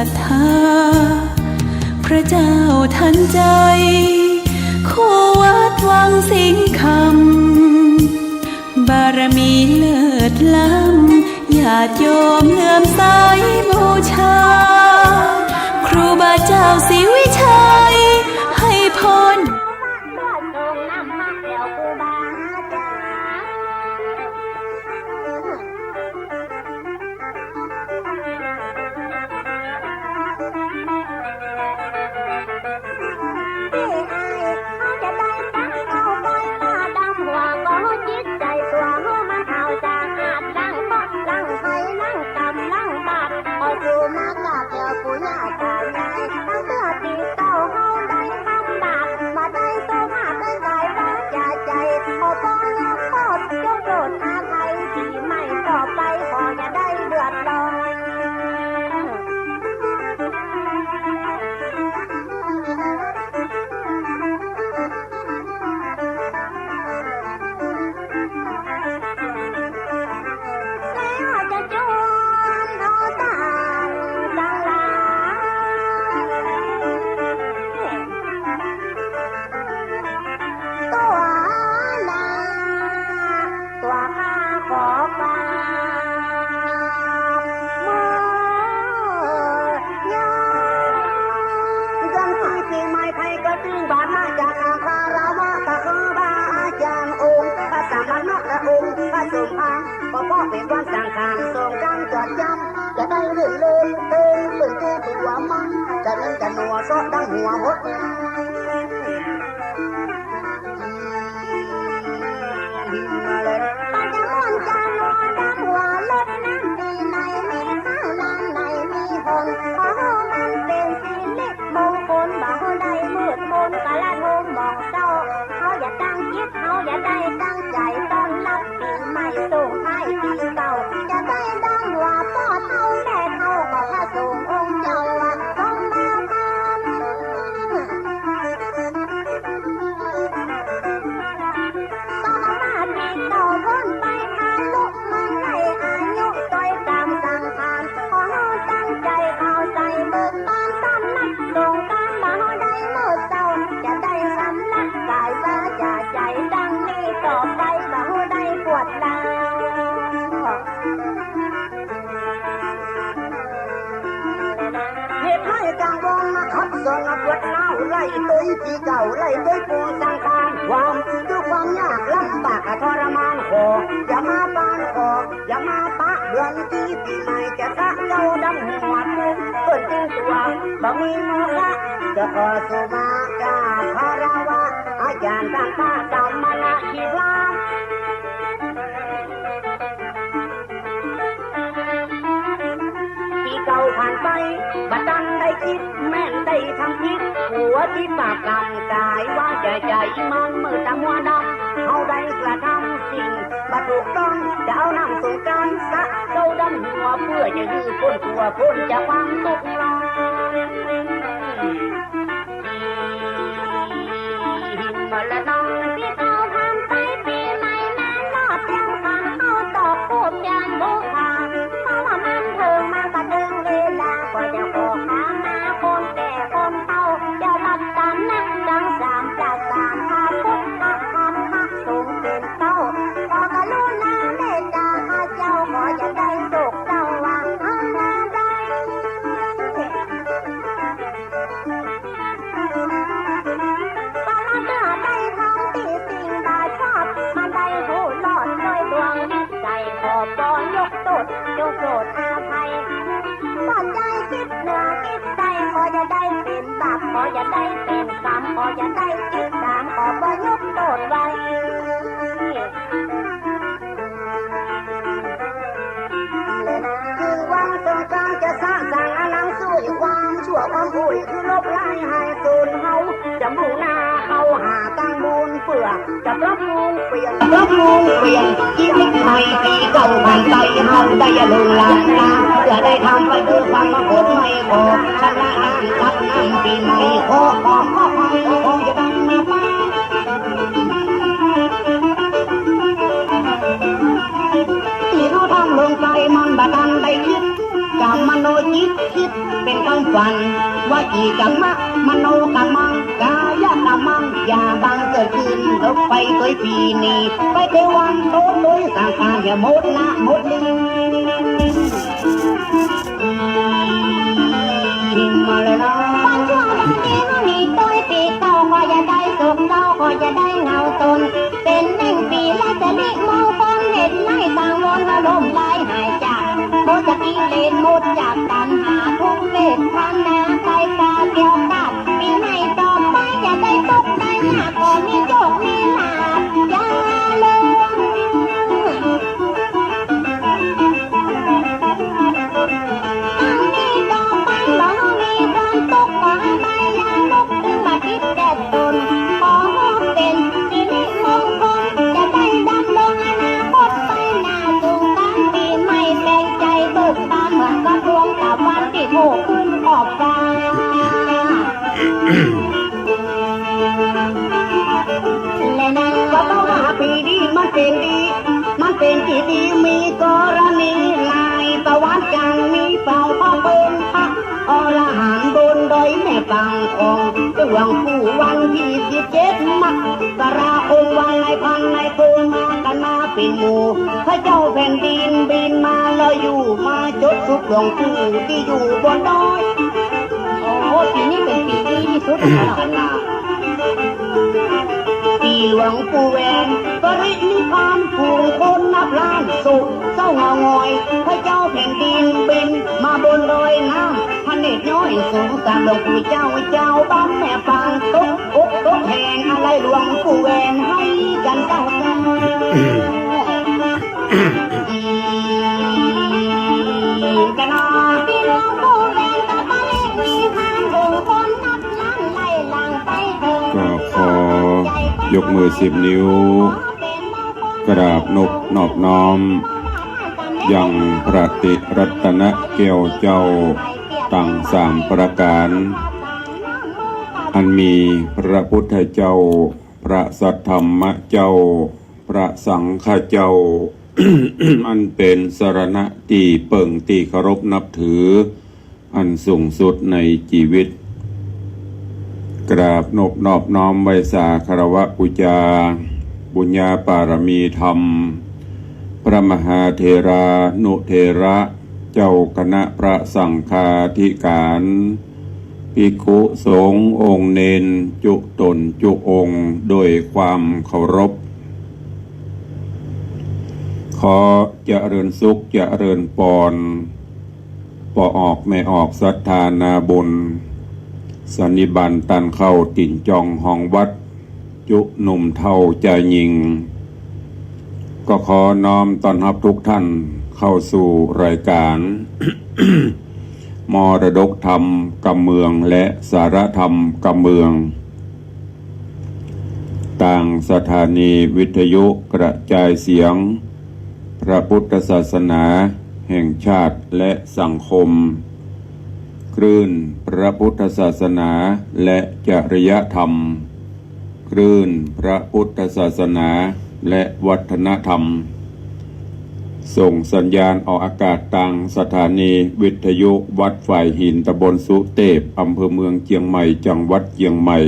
ทธาพระเจ้าทันใจคู่วัดวังสิงห์คำบารมีเลิศล้ำญาติโยมเลื่อมใสบูชาครูบาเจ้าศรีวิชัยให้พรก็เป็นวันสังขารส่งกันจดจำจะได้เรื่อยเลยตื่นตัวมันจะนั่นจะหนัวซอดังหัวหดมาเลยปัจจุบันจะหนัวดังหัวลดน้ำดีในมีข้าวน้ำในมีหงขอมันเป็นสิริมงคลบ่ได้มืดมนกะละทมมองเศร้าเขาอย่าตั้งจิตเขาอย่าได้ตั้งใจต้อนรับปีใหม่ส่งให้ปีเก่าจะได้ดังว่าพ่อเท่าแม่เท่าก็พระสงฆ์องค์เจ้าว่าต้องมาทำต้องมาที่เก่าพ้นไปทางลุกมันในอายุต้อยตามสังขารขอตั้งใจเข้าใจเบิกบานต้อนรับส่งการบ่ได้เมื่อเศร้าจะได้สำลักกายวาจาใจดังนี้ต่อไปบ่ได้ปวดร้าวเหตุให้กลางวงมาขับสนปวดร้าวไล่ตุ้ยปีเก่าไล่ตุ้ยปูสังขารความด้วยความยากลำบากทรมานขออย่ามาปานขออย่ามาปะเดือนที่ปีใหม่จะสะเจ้าดังหัวมุกเปิดติ้งตัวบ่มีโมฆะจะขอสุมากาคาราวะอาจารย์ตั้งตาจำมานะชีวาที่เก่าผ่านไปบัดนั้นได้คิดแม่นได้ทำคิดหัวที่ปากกำกายว่าใจมันมือตามัวดำเอาได้กระทำสิ่งบัดถูกต้องจะเอานำสู่การสะเจ้าดำหัวเพื่อจะยื้อพ้นตัวพ้นจากความทุกข์ร้อนมาละน้องที่เขาทำไปปีใหม่นั้นรอดยังฟังเอาตอกพูดยันบุคาเพราะว่ามันเถิงมากระดึงเวลาก็จะขอหามาคนแก่คนเฒ่าจะรับกันนักดังสามจากสามพาพุทธธรรมหักสูงเป็นเต้าขอกรุณาเมตตาข้าเจ้าขออย่าได้โศกเศร้าว่าเอาหน้าได้ยกโกรธอาภัยขอใจคิดเหนือคิดใจขออย่าได้เป็นบาปขออย่าได้เป็นกรรมขออย่าได้คิดตามขอบ่ยกโทษไว้คือวันสงกรานต์จะสร้างสรรค์อนังสู้ความชั่วความผู้คือลบไล่ให้สูญเฮาจะมุ่งหน้าเข้าหาตั้งบุญเพื่อจะปรับปรุงเปลี่ยนชีวิตใหม่ปีเก่าผ่านไปเฮาได้อย่าลืมลาเพื่อได้ทำไปด้วยความมงคลไม่ขอชนะรับน้ำปีใหม่ขอความขอให้ขอจะดังมาบ้างที่รู้ทำลงใจมันบัดนั้นได้คิดจำ มโนจิตคิดเป็นคำฝันว่าจีกังมะมโนกังมังกายกังมังอย่าบังเกิดขึ้นรถไฟตัวปีนี้ไปเทวันโตโตสังขารอย่าหมดละหมดลิมาเลยนะบ้านชั่วบ้านนี้มันมีตัวปีเก่าก็จะได้สุขเราก็จะได้เงาตนเป็นหนึ่งปีและจะลิมองคนเห็นไล่ต่างวนอารมณ์ไล่หายจากโมจะกิเลสหมดจากตัณหาทุกเวทพันนาไปกาเกี่ยวกับปีไหนต่อไปจะได้ตกได้หนักก็มีโชคมีลาภอย่าลืมอันนี้ต่อไปบ่มีความตกก็ไม่ยาลุกขึ้นมาคิดแต่ตนขอเป็นสิริมงคลจะได้ดำรงอนาคตไปหน้าสู่การปีใหม่แปลงใจเบิกบานเหมือนกับดวงตะวันที่โผล่ขึ้นขอบฟ้าและนั่นก็ต้องหาปีดีมันเป็นดีมันเป็นที่ดีมีกรณีนายตะวันจังมีเป่าพระเป็นพระอรหันต์บนดอยแม่ฟังของเรื่องผู้วันที่17 มกราคมวันในพันในโพมากันมาเป็นหมู่พระเจ้าแผ่นดินบินมาแล้วอยู่มาจดสุขหลวงผู้ที่อยู่บนดอยโอ้ปีนี้เป็นปีดีที่สุดกันนะปีหลวงปู่แหวนปรินิพพานผู้คนนับล้านสุขเศร้าเหงาหงอยพระเจ้าแผ่นดินบินมาบนดอยน้ำพระเนตรน้อยสูงสามหลวงปู่เจ้าบ้านแม่ฟังตุ๊กอุ๊กตุ๊กแหงอะไรหลวงปู่แหวนให้กันเจ้ากันกันนะปีหลวงปู่แหวนตะบะเล็กมีห้ามผู้คนนับล้านไล่หลังไปถึงก็ขอยกมือ10 นิ้วกราบนอบน้อมยังพระติรัตนแก้วเจ้าตั้ง3 ประการอันมีพระพุทธเจ้าพระสัทธรรมเจ้าพระสังฆเจ้า อันเป็นสรณะที่เปิ่งที่เคารพนับถืออันสูงสุดในชีวิตกราบนอบน้อมไว้สาคารวะบูชาบุญญาปารมีธรรมพระมหาเถรานุเถระเจ้าคณะพระสังฆาธิการภิกขุสงฆ์องค์เนนจุตนจุองค์โดยความเคารพขอเจริญสุขเจริญปอนปออกไม่ออกศรัทธานาบุญสันนิบันตันเข้าติ่นจองห้องวัดจุหนุ่มเท่าใจยิงก็ขอน้อมต้อนรับทุกท่านเข้าสู่รายการ มรดกธรรมกำเมืองและสารธรรมกำเมืองต่างสถานีวิทยุกระจายเสียงพระพุทธศาสนาแห่งชาติและสังคมคลื่นพระพุทธศาสนาและจริยธรรมคลื่นพระพุทธศาสนาและวัฒนธรรมส่งสัญญาณออกอากาศทางสถานีวิทยุวัดฝ่ายหินตำบลสุเทพอำเภอเมืองเชียงใหม่จังหวัดเชียงใหม่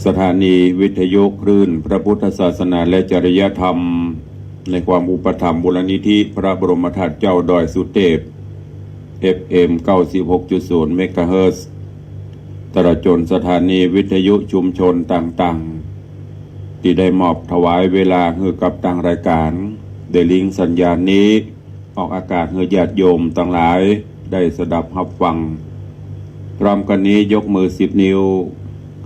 สถานีวิทยุคลื่นพระพุทธศาสนาและจริยธรรมในความอุปถัมภ์มูลนิธิพระบรมธาตุเจ้าดอยสุเทพ FM 96.0 เมกะเฮิรตซ์ตลอดจนสถานีวิทยุชุมชนต่างๆที่ได้มอบถวายเวลาให้กับทางรายการได้ลิงก์สัญญาณนี้ออกอากาศให้ญาติโยมทั้งหลายได้สดับรับฟังพร้อมกันนี้ยกมือ10 นิ้ว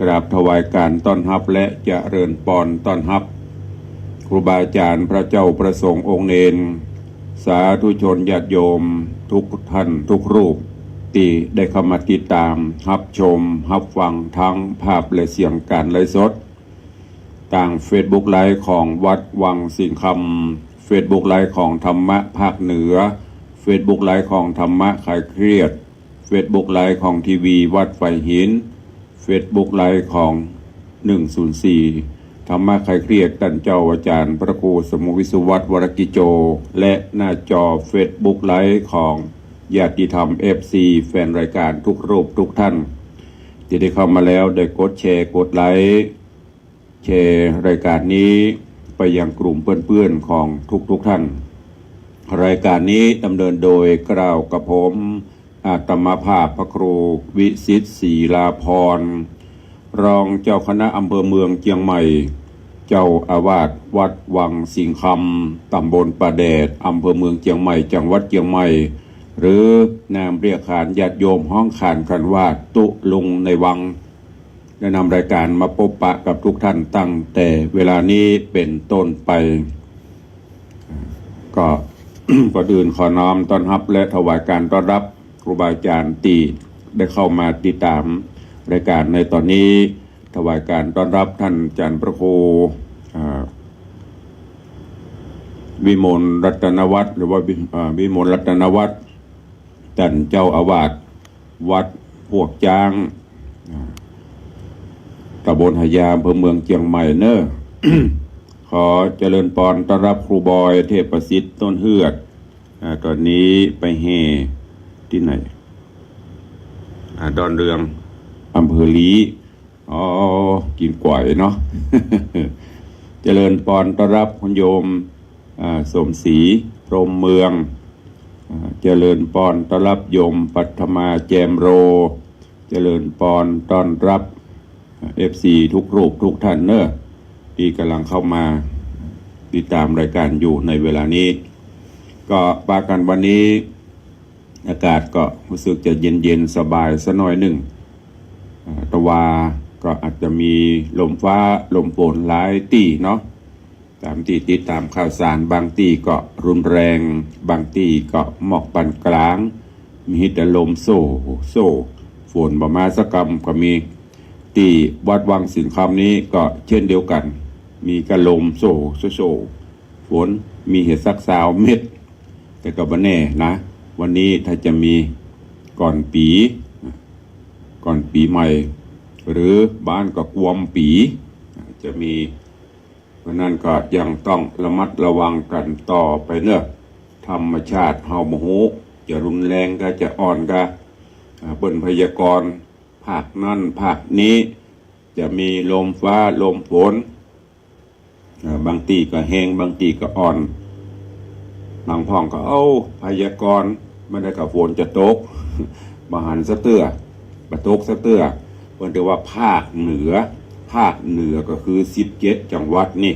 กราบถวายการต้อนรับและเจริญพรต้อนรับครูบาอาจารย์พระเจ้าประสงค์องค์เนนสาธุชนญาติโยมทุกท่านทุกรูปที่ได้เข้ามาติดตามรับชมรับฟังทั้งภาพและเสียงการไลฟ์สดต่าง Facebook ไลฟ์ของวัดวังสิงห์คำ Facebook ไลฟ์ของธรรมะภาคเหนือ Facebook ไลฟ์ของธรรมะคลายเครียด Facebook ไลฟ์ของทีวีวัดไฟหิน Facebook ไลฟ์ของ104 ธรรมะใครเครียดท่านเจ้าอาจารย์พระครูสมุวิสุวัตรวรกิโจและหน้าจอเฟซบุ๊กไลฟ์ของญาติธรรม FC แฟนรายการทุกรูปทุกท่านที่ได้เข้ามาแล้วได้กดแชร์กดไลค์แชร์รายการนี้ไปยังกลุ่มเพื่อนๆของทุกท่าน รายการนี้ดำเนินโดยกล่าวกับผมอาตมาภาพพระครูวิสิทธิ์ศรีลาภรณ์รองเจ้าคณะอำเภอเมืองเชียงใหม่เจ้าอาวาสวัดวังสิงคำตำบลป่าแดดอำเภอเมืองเชียงใหม่จังหวัดเชียงใหม่หรือนามเรียกขานญาติโยมห้องขานกันว่าตุลุงในวังได้นำรายการมาพบปะกับทุกท่านตั้งแต่เวลานี้เป็นต้นไปก็ ก่อนอื่นขอน้อมต้อนรับและถวายการต้อนรับครูบาอาจารย์ที่ได้เข้ามาติดตามรายการในตอนนี้ถวายการต้อนรับท่านอาจารย์พระครูวิมลรัตนวัฒน์หรือว่าวิมลรัตนวัฒน์ท่านเจ้าอาวาสวัดพวกจ้างตำบลหายาอำเภอเมืองเชียงใหม่เนอะ ขอเจริญพรต้อนรับครูบอยเทพประสิทธิ์ต้นเฮือดตอนนี้ไปแห่ที่ไหนดอนเรืองอำเภอลีกินกล้วยเนาะ เจริญพรต้อนรับคุณโยมสมศรีพรหมเมืองเจริญพรต้อนรับโยมปัทมาแจมโรเจริญพรต้อนรับ FC ทุกรูปทุกท่านเนอะที่กำลังเข้ามาติดตามรายการอยู่ในเวลานี้ก็ปากันวันนี้อากาศก็รู้สึกจะเย็นๆสบายสักหน่อยหนึ่งตะวาก็อาจจะมีลมฟ้าลมฝนหลายที่เนาะตามที่ติดตามข่าวสารบางที่ก็รุนแรงบางที่ก็หมอกปานกลางมีแต่ลมโซ่ฝนประมาณสักกำก็มีที่วัดวังสิงคำนี้ก็เช่นเดียวกันมีกระลมโซ่ฝนมีเห็ดสักสาวเม็ดแต่ก็บ่แน่นะวันนี้ถ้าจะมีก่อนปีใหม่หรือบ้านก็กวมปีจะมีเพราะนั้นก็ยังต้องระมัดระวังกันต่อไปเนอะธรรมชาติเฮาโมโหจะรุนแรงก็จะอ่อนก็เปิ้นพยากรณ์ภาคนั้นภาคนี้จะมีลมฟ้าลมฝนบางทีก็แห้งบางทีก็อ่อนบางพ่องก็พยากรณ์ไม่ได้กับฝนจะตกบหันสะเตื้อบ่ตกสะเตื้อเพิ่นเรียกว่าภาคเหนือก็คือ17จังหวัดนี่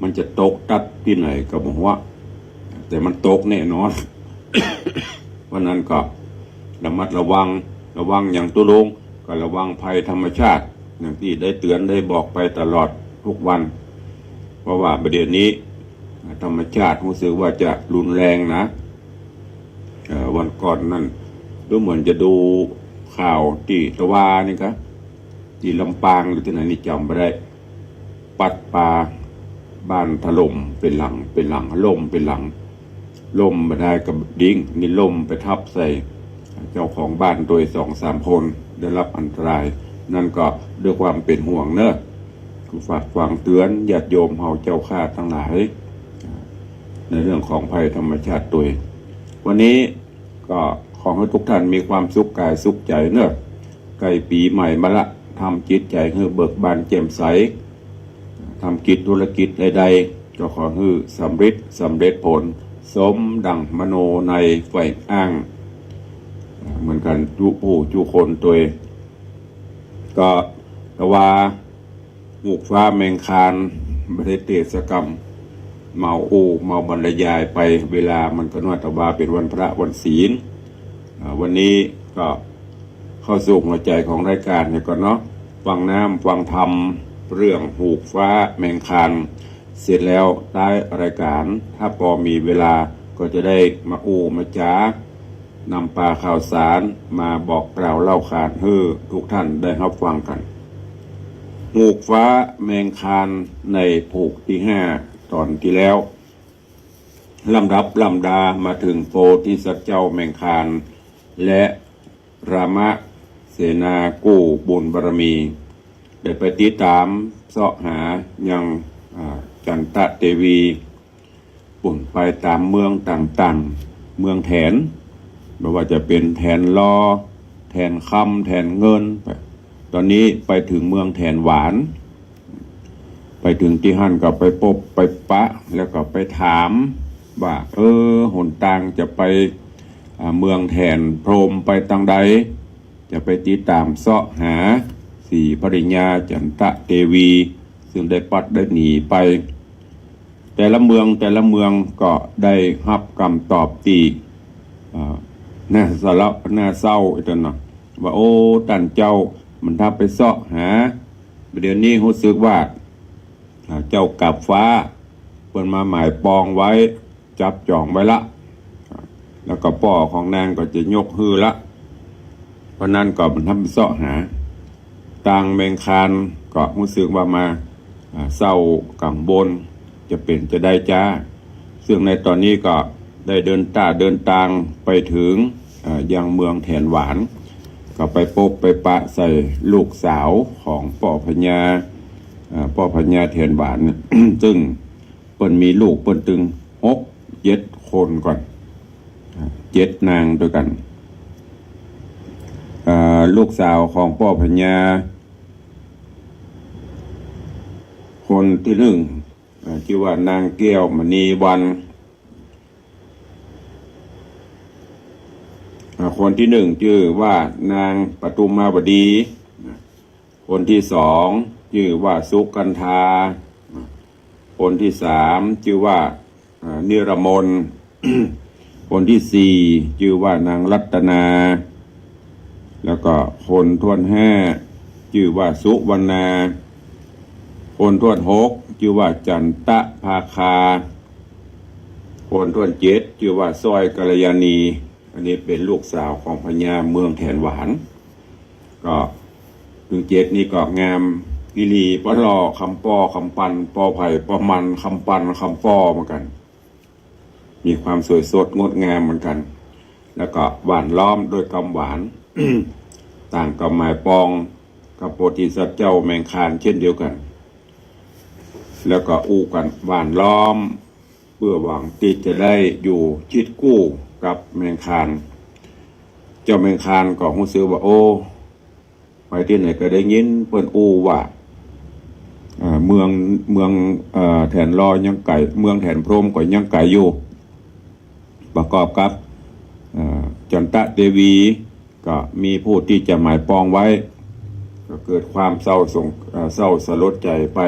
มันจะตกตัดที่ไหนก็บ่ฮู้ว่าแต่มันตกแน่นอน เพราะนั้นก็ระมัดระวังอย่างตัวลงก็ระวังภัยธรรมชาติอย่างที่ได้เตือนได้บอกไปตลอดทุกวันเพราะว่าประเด็นนี้ธรรมชาติรู้สึกว่าจะรุนแรงนะวันก่อนนั่นดูเหมือนจะดูข่าวที่ตะวานี่ครับที่ลำปางหรือที่ไหนนี่จำไม่ได้ปัดปลาบ้านถล่มเป็นหลังล่มมาได้กับดิ้งนี่ล่มไปทับใส่เจ้าของบ้านโดย2-3 คนได้รับอันตรายนั่นก็ด้วยความเป็นห่วงเนอะคือฝากฟังเตือนญาติโยมเฮาเจ้าข้าทั้งหลายในเรื่องของภัยธรรมชาติตัววันนี้ก็ขอให้ทุกท่านมีความสุขกายสุขใจเนอะใกล้ปีใหม่มาละทำจิตใจให้เบิกบานแจ่มใสทำกิจธุรกิจใดๆก็ขอให้สำเร็จผลสมดังมโนในไฟอ้างเหมือนกันจุคนตัวก็แต่ว่าหมูกฟ้าแมงคานไม่ได้เทศกรรมเมาบรรยายไปเวลามันก็นวดแต่ว่าเป็นวันพระวันศีลวันนี้ก็เข้าสู่หัวใจของรายการเนี่ยก่อนเนาะฟังน้ำฟังธรรมเรื่องหูกฟ้าแมงคานเสร็จแล้วได้รายการถ้าพอมีเวลาก็จะได้มาจ้านำปลาข่าวสารมาบอกกล่าวเล่าขานให้ทุกท่านได้รับฟังกันหูกฟ้าแมงคานในผูกที่5ตอนที่แล้วลำดามาถึงโพธิสัตว์เจ้าแมงคานและรามะเสนากู้บุญบารมี ได้ไปติดตามเสาะหายังจันตะเทวีปุ่นไปตามเมืองต่างๆเมืองแถนไม่ว่าจะเป็นแถนลอแถนคำแถนเงินตอนนี้ไปถึงเมืองแถนหวานไปถึงที่หั่นก็ไปพบไปปะแล้วก็ไปถามว่าหนทางจะไปเมืองแถนพรหมไปทางใดจะไปติดตามเสาะหาสีปริญญาจันตะเทวีซึ่งได้ปัดได้หนีไปแต่ละเมืองก็ได้รับคำตอบตีน่าสะละน่าเศร้าอีกตัวนะว่าโอ้ตันเจ้ามันถ้าไปเสาะหาเดี๋ยวนี้รู้สึกว่าเจ้ากับฟ้าเปิดมาหมายปองไว้จับจองไว้ละแล้วก็ป่อของนางก็จะยกฮือละเพราะนั้นก็มันทำไปเสาะหาต่างเมงคานก็รู้สึกว่ามาเศร้ากังบนจะเป็นจะได้จ้าซึ่งในตอนนี้ก็ได้เดินทางไปถึงยังเมืองแถนหวานก็ไปพบไปปะใส่ลูกสาวของป่อพญาแถนหวาน ซึ่งเปิ้นมีลูกเปิ้นถึง7 คนก่อน7 นางด้วยกันลูกสาวของป่อพญาคนที่ 1ชื่อว่านางแก้วมณีวันคนที่ 1ชื่อว่านางปทุมมาวดีคนที่ 2ชื่อว่าสุกันธาคนที่ 3ชื่อว่านิรมน คนที่ 4ชื่อว่านางรัตนาแล้วก็คนทวน5ชื่อว่าสุวรรณาคนทวน6ชื่อว่าจันตะภาคาคนทวน7ชื่อว่าซอยกัลยาณีอันนี้เป็นลูกสาวของพญาเมืองแถนหวานก็ถึง7นี่ก็งามกิลีปะลอคำป้อคำปันป้อไผ่ป้อมันคำปันคำป้อเหมือนกันมีความสวยสดงดงามเหมือนกันแล้วก็หวานล้อมด้วยคำหวาน ต่างกับหมายปองกับโพธิสัตว์เจ้าแมงคานเช่นเดียวกันแล้วก็อู้กันหวานล้อมเพื่อหวังที่จะได้อยู่ชิดกู้กับแมงคานเจ้าแมงคานก็รู้สึกว่าโอ้ไปที่ไหนก็ได้ยินเปิ้นอู้ว่าเมืองแถนลอยังไก่เมืองแถนพรหมก็ยังไก่อยู่ประกอบกับจันตะเทวีก็มีผู้ที่จะหมายปองไว้ก็เกิดความเศร้าสลดใจไป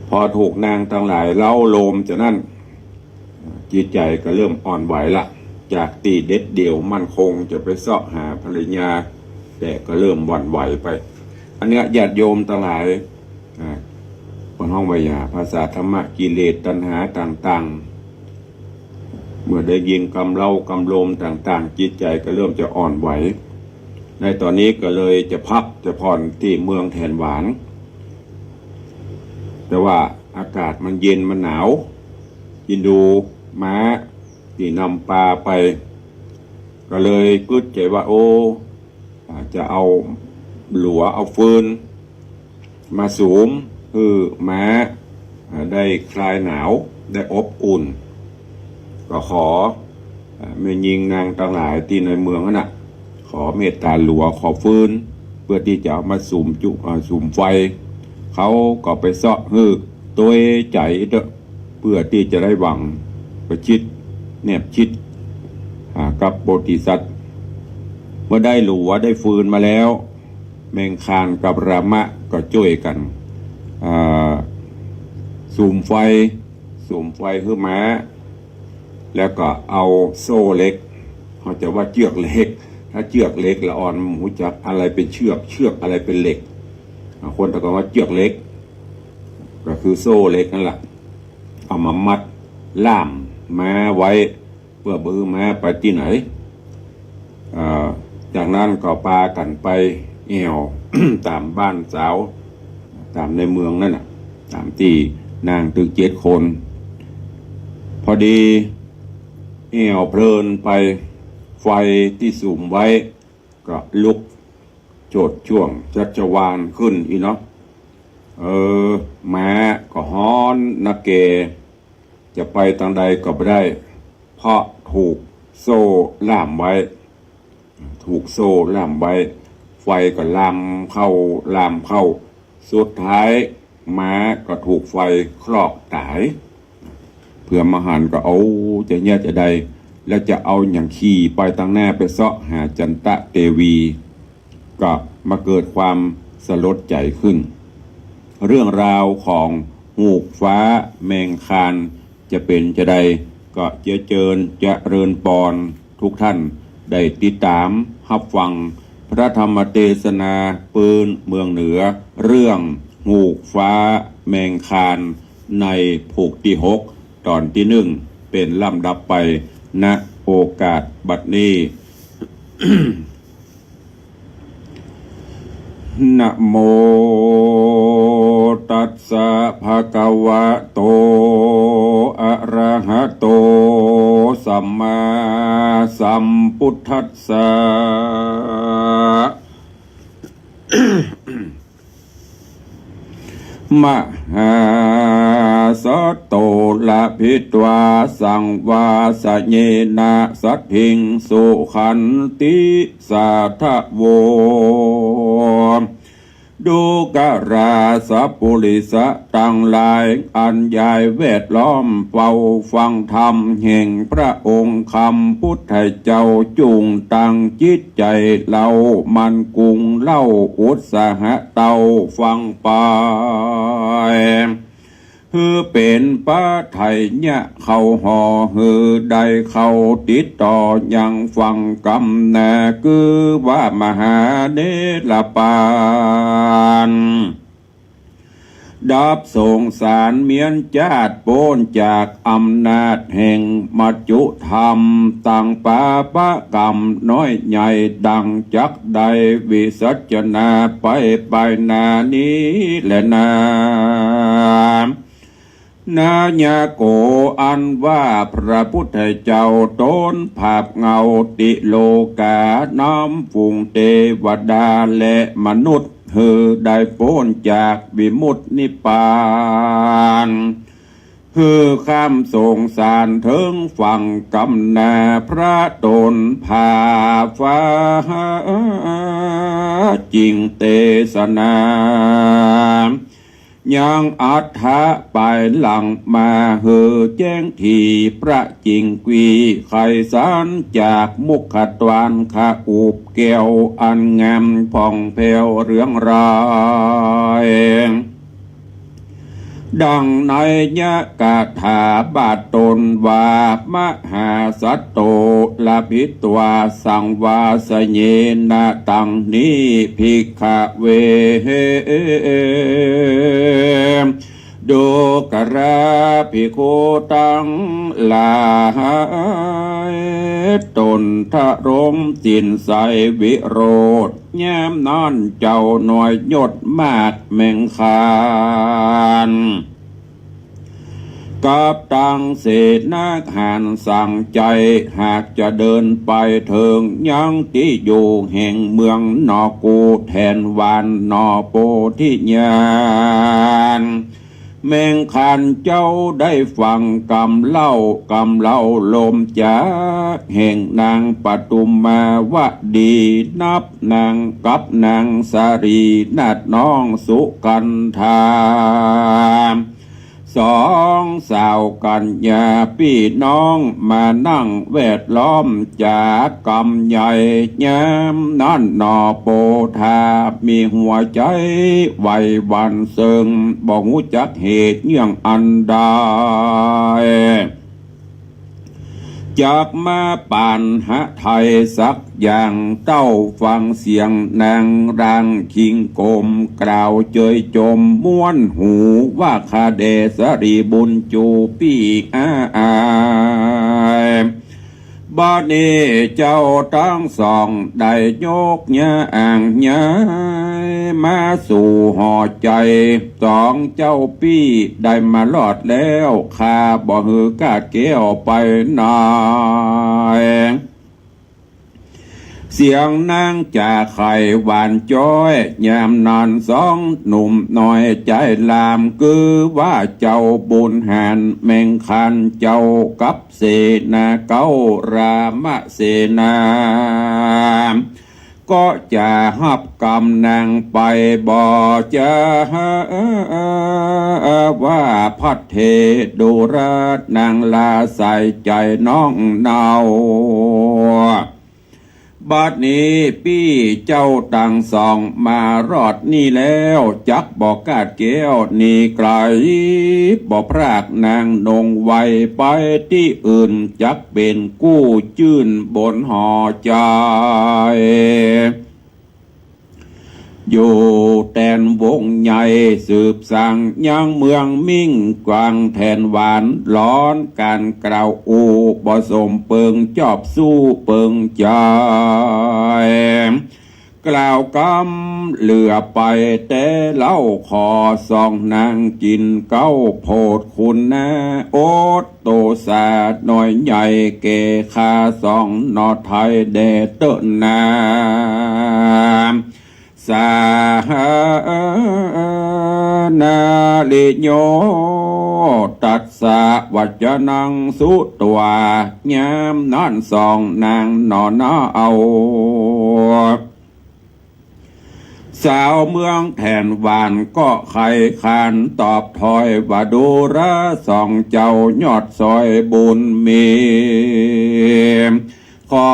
พอถูกนางทั้งหลายเล้าโลมจากนั้นจิตใจก็เริ่มอ่อนไหวละจากตีเด็ดเดี่ยวมั่นคงจะไปเสาะหาภรรยาแต่ก็เริ่มหวั่นไหวไปอันนี้ญาติโยมทั้งหลายคนห้องวิยาภาษาธรรมะกิเลสตัณหาต่างๆเมื่อได้ยินคำเล่าคำโลมต่างๆจิตใจก็เริ่มจะอ่อนไหวในตอนนี้ก็เลยจะพักจะผ่อนที่เมืองแถนหวานแต่ว่าอากาศมันเย็นมันหนาวยินดูม้าที่นำปลาไปก็เลยกึศใจว่าโอ้จะเอาหลัวเอาฟืนมาสูมคือม้าได้คลายหนาวได้อบอุ่นก็ขอแม่ยิงนางทั้งหลายที่ในเมืองนั่นน่ะขอเมตตาหลัวขอฟืนเพื่อที่จะเอามาสูมไฟเขาก็ไปเสาะฮือตัวใจเพื่อที่จะได้หวังประชิดแนบชิดกับโพธิสัตว์เมื่อได้หลัวได้ฟืนมาแล้วแมงคานกับรามะก็ช่วยกันสูมไฟคือม้าแล้วก็เอาโซ่เล็กเขาจะว่าเชือกเล็กถ้าเชือกเล็กละอ่อนหูจักอะไรเป็นเชือกอะไรเป็นเหล็กคนตะโกนว่าเชือกเล็กก็คือโซ่เล็กนั่นแหละเอามามัดล่ามม้าไว้เพื่อบือม้าไปที่ไหนจากนั้นก็พากันไปแอว ตามบ้านสาวตามในเมืองนั่นน่ะตามที่นางถึง7 คนพอดีแอวเพลินไปไฟที่สูมไว้ก็ลุก โจดช่วงชัชวานขึ้นอีเนาะแม้ก็ฮ้อนนักเกจะไปทางใดก็ไม่ได้ เพราะถูกโซ่ล่ามไว้ ถูกโซ่ล่ามไว้ ไฟก็ลามเข้าสุดท้ายม้าก็ถูกไฟคลอกตายเพื่อมหันก็เอาจะแย่จะใดแล้วจะเอาอย่างขี่ไปทางหน้าไปเสาะหาจันตะเตวีก็มาเกิดความสลดใจขึ้น เรื่องราวของหูกฟ้าแมงคานจะเป็นจะใดก็เจริญปอนทุกท่านได้ติดตามรับฟังพระธรรมเทศนาปืนเมืองเหนือเรื่องหูกฟ้าแมงคานในผูกที่6ตอนที่1เป็นลำดับไปณโอกาสบัดนี้ นะโมตัสสะภะคะวะโตอะระหะโตสัมมาสัมพุทธัสสะ มหาสัตโตละพิตวาสังวาสเยนะสัทธิงสุขันติสาทะโวดูกราสัพปุริสะตังหลายอันยายแวดล้อมเฝ้าฟังธรรมแห่งพระองค์คำพุทธเจ้าจุงตั้งจิตใจเรามันกุงเล่าอุตสาหะเตาฟังไปฮือเป็นป้าไทยเนี่ยเขาห่อฮือได้เขาติดต่อยังฟังกำนาคือว่ามหาเนรปานดับส่งสารเมียนจาดโปนจากอำนาจแห่งมัจจุธรรมต่างปาปะกรรมน้อยใหญ่ดังจักใดวิสัชนาไปนานี้และนาญาโกอันว่าพระพุทธเจ้าตนภาพเงาติโลกาน้ำฝุ่งเทวดาและมนุษย์ได้พ้นจากวิมุตตินิพพานข้ามสงสารถึงฝั่งกำนาพระตนพาฟ้าจริงเทศนายังอัฏฐะไปหลังมาแจ้งทีพระจิงกวีไขสารจากมุขตวันขาอูบแก้วอันงามผ่องแผ้วเรืองรายดังในยะกาถาบาทตนว่ามหาสัตโตละพิตวาสังวาสเยนะตังนิภิกขเวดูกระภิกขุตังลายตนทะรมจินใสวิโรธแย้มนอนเจ้าหน่วยยศมากแมงคานกับตังเศษนักหานสั่งใจหากจะเดินไปเถิงยังที่อยู่แห่งเมืองนอกูแทนวานนอโปธิญาณแมงคันเจ้าได้ฟังกำเล่าลมจากแห่งนางปทุมมาวดีนับนางกับนางสารีนาดน้องสุกันธาสองสาวกัญญาพี่น้องมานั่งแวดล้อมจากกำใหญ่แย้มนั่นนอโปธามีหัวใจไววันเซิงบอกหูจักเหตุเยื่องอันใดจากมาป่านหะไทยสักอย่างเต้าฟังเสียงนางรังคิงกลมกล่าวเจยจมม้วนหูว่าคาเดสรีบุญจูปีอาบ้านนี้เจ้าทั้งสองได้ยกญาอ่างญามาสู่ห่อใจสองเจ้าปี้ได้มาลอดแล้วข้าบ่หือกาดเกี้ยวไปนายเส สียงนางจ่าไข่หวานจ้อยยามนอนสองหนุ่มน้อยใจลามคือว่าเจ้าบุญหานแมงคันเจ้ากับเสนาเก้ารามเสนาก็จะหับกำนางไปบ่จะว่าพัดเทดูรัดนางลาใส่ใจน้องเนาบัดนี้พี่เจ้าต่างสองมารอดนี่แล้วจักบอกกาดแก้วนี่ไกลบอกพรากนางนงไวไปที่อื่นจักเป็นกู้จื่นบนหอใจอยู่แตนวงใหญ่สืบสั่งยังเมืองมิ่งกวางแทนหวานร้อนการกล่าวอูบ่สมเปิงจอบสู้เปิงใจกล่าวกำเหลือไปแต่เล่าขอสองนางกินเก้าโพดคุณนะโอดโตสาดหน่อยใหญ่เกคาสองนอไทยแดเติ้นนาสานาลิโยตัสสะวัจนังสุตัวยามนั่นสองนางนอนเอาสาวเมืองแทนวานก็ไขคานตอบถอยว่าดูระสองเจ้ายอดซอยบุญมีขอ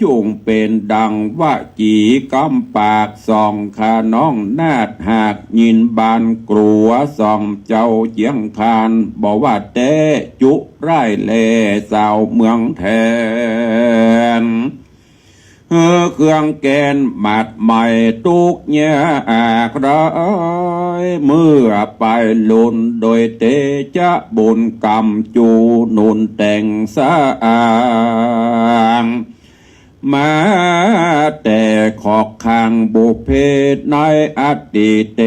จุงเป็นดังว่าจีกำปากสองขาน้องนาดหากยินบานกลัวสองเจ้าเจียงคานบอกว่าแต่จุไร่แลสาวเมืองแทนเครื่องแกนหมัดใหม่ตุกเนี้ยกร้อยเมื่อไปลุนโดยเตจะบุญกรรมจูนุนแต่งสะอางมาแต่ขอกคางบุพเพในอดีตเต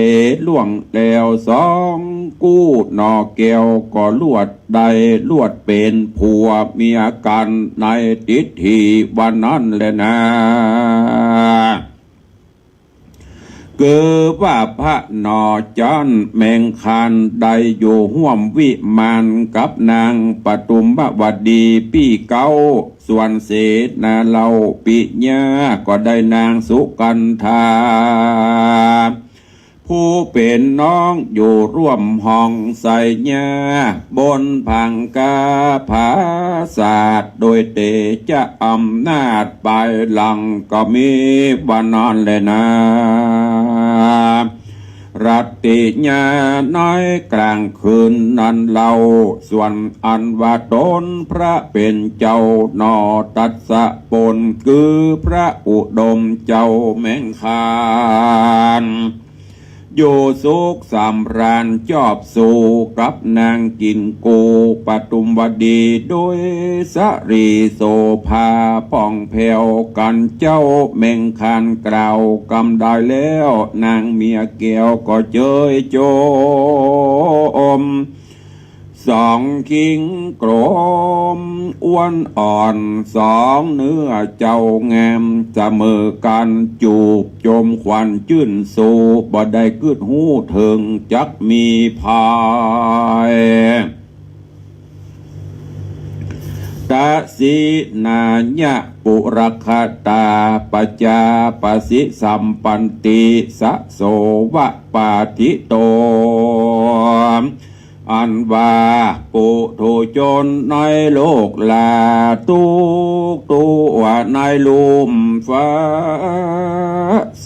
ล่วงแล้วสองกู้นอเกียวก็ลวดใดลวดเป็นผัวเมียกันในทิฏฐิวันนั้นแหละนะเกิดว่าพระนอจันแมงคันได้อยู่ห่วมวิมานกับนางปทุมวดีพี่เก้าส่วนเศษนาเล่าปิญาก็ได้นางสุกันธาผู้เป็นน้องอยู่ร่วมห้องใส่ญาบนพังกาผาศาสตร์โดยเตจะอำนาจไปหลังก็มีวันนอนเลยนะรัตติญาน้อยกลางคืนนั้นเราส่วนอันว่าตนพระเป็นเจ้านอตัสสะปนคือพระอุดมเจ้าแมงคานอยู่สุขสำราญจอบสู่กับนางกินกูปทุมวดีโดยสรีโสภาป่องแผ่วกันเจ้าแมงคานกล่าวกำได้แล้วนางเมียแก้วก็เจยโจมสองคิงโกรมอ้วนอ่อนสองเนื้อเจ้างามเสมอกันจูบจมควันจื่นสูบ่ได้กึดหูถึงจักมีภายตาสีนาญะปุรคตาปจาปสิสัมปันติสะโสวะปาทิโตอันว่าปุถุชนในโลกลาตุกตัวในลุมฟ้า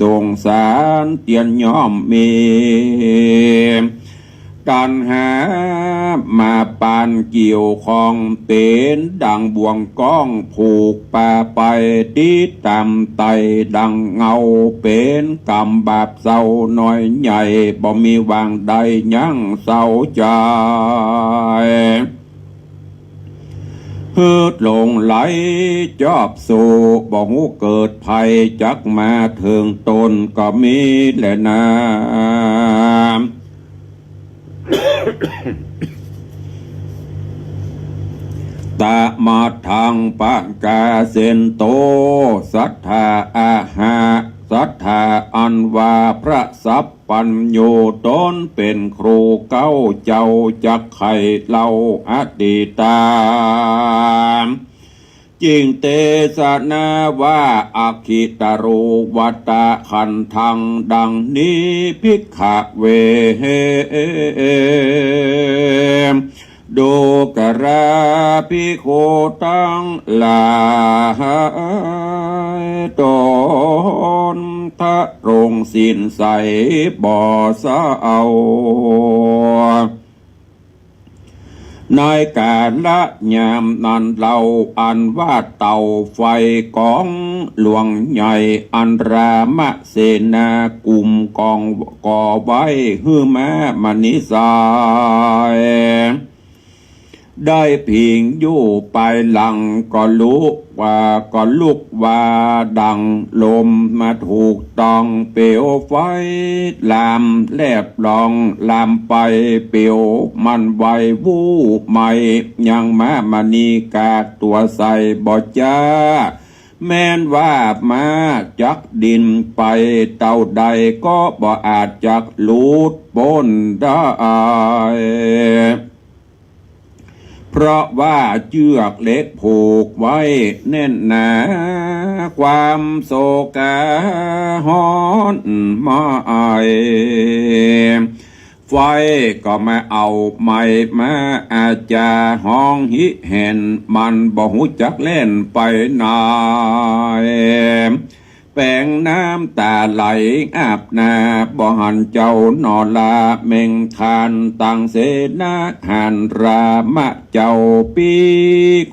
สงสารเตียนย่อมมีตัณหามาปานเกี่ยวของเป็นดังบ่วงก้องผูกป่าไปติดตามไตดังเงาเป็นกรรมบาปเศร้าน้อยใหญ่บ่มีวางใดยั้งเศร้าใจฮืดลงไหลจอบสู่บ่หูเกิดภัยจักมาถึงตนก็มีแหละนะ ตะมาทังปะกาเซนโตสัทธาอาหาสัทธาอันว่าพระสัพปัญโยตนเป็นครูเก้าเจ้าจักไข่เล่าอดีตามจริงเตสนาว่าอาคิตารูวัตะขันทังดังนี้ภิกขเวดูกราภิกขุตังลาตนทะรงสินใสบ่อสะเอาในการละยามนั้นเราอันว่าเต่าไฟกองหลวงใหญ่อันรามเสนากลุ่มกองก่อไว้ฮือแม้มณิสายได้พิงอยู่ไปหลังก็ลุกว่าดังลมมาถูกตองเปลวไฟลามแลบลองลามไปเปลวมันไววูบใหม่ยังมามณีกาตัวใส่บ่จ้าแม้นว่ามาจักดินไปเต่าใดก็บ่อาจจักลูดพ้นได้เพราะว่าเชือกเล็กผูกไว้แน่นหนาความโศกาฮ้อนมาไฟก็มาเอาไม่มาอาจาห้องหิเห็นมันบ่หูจักเล่นไปไหนแป้งน้ำตาไหลอาบนาบ่หันเจ้านอลาเม่งทานตังเสนาหันรามะเจ้าปี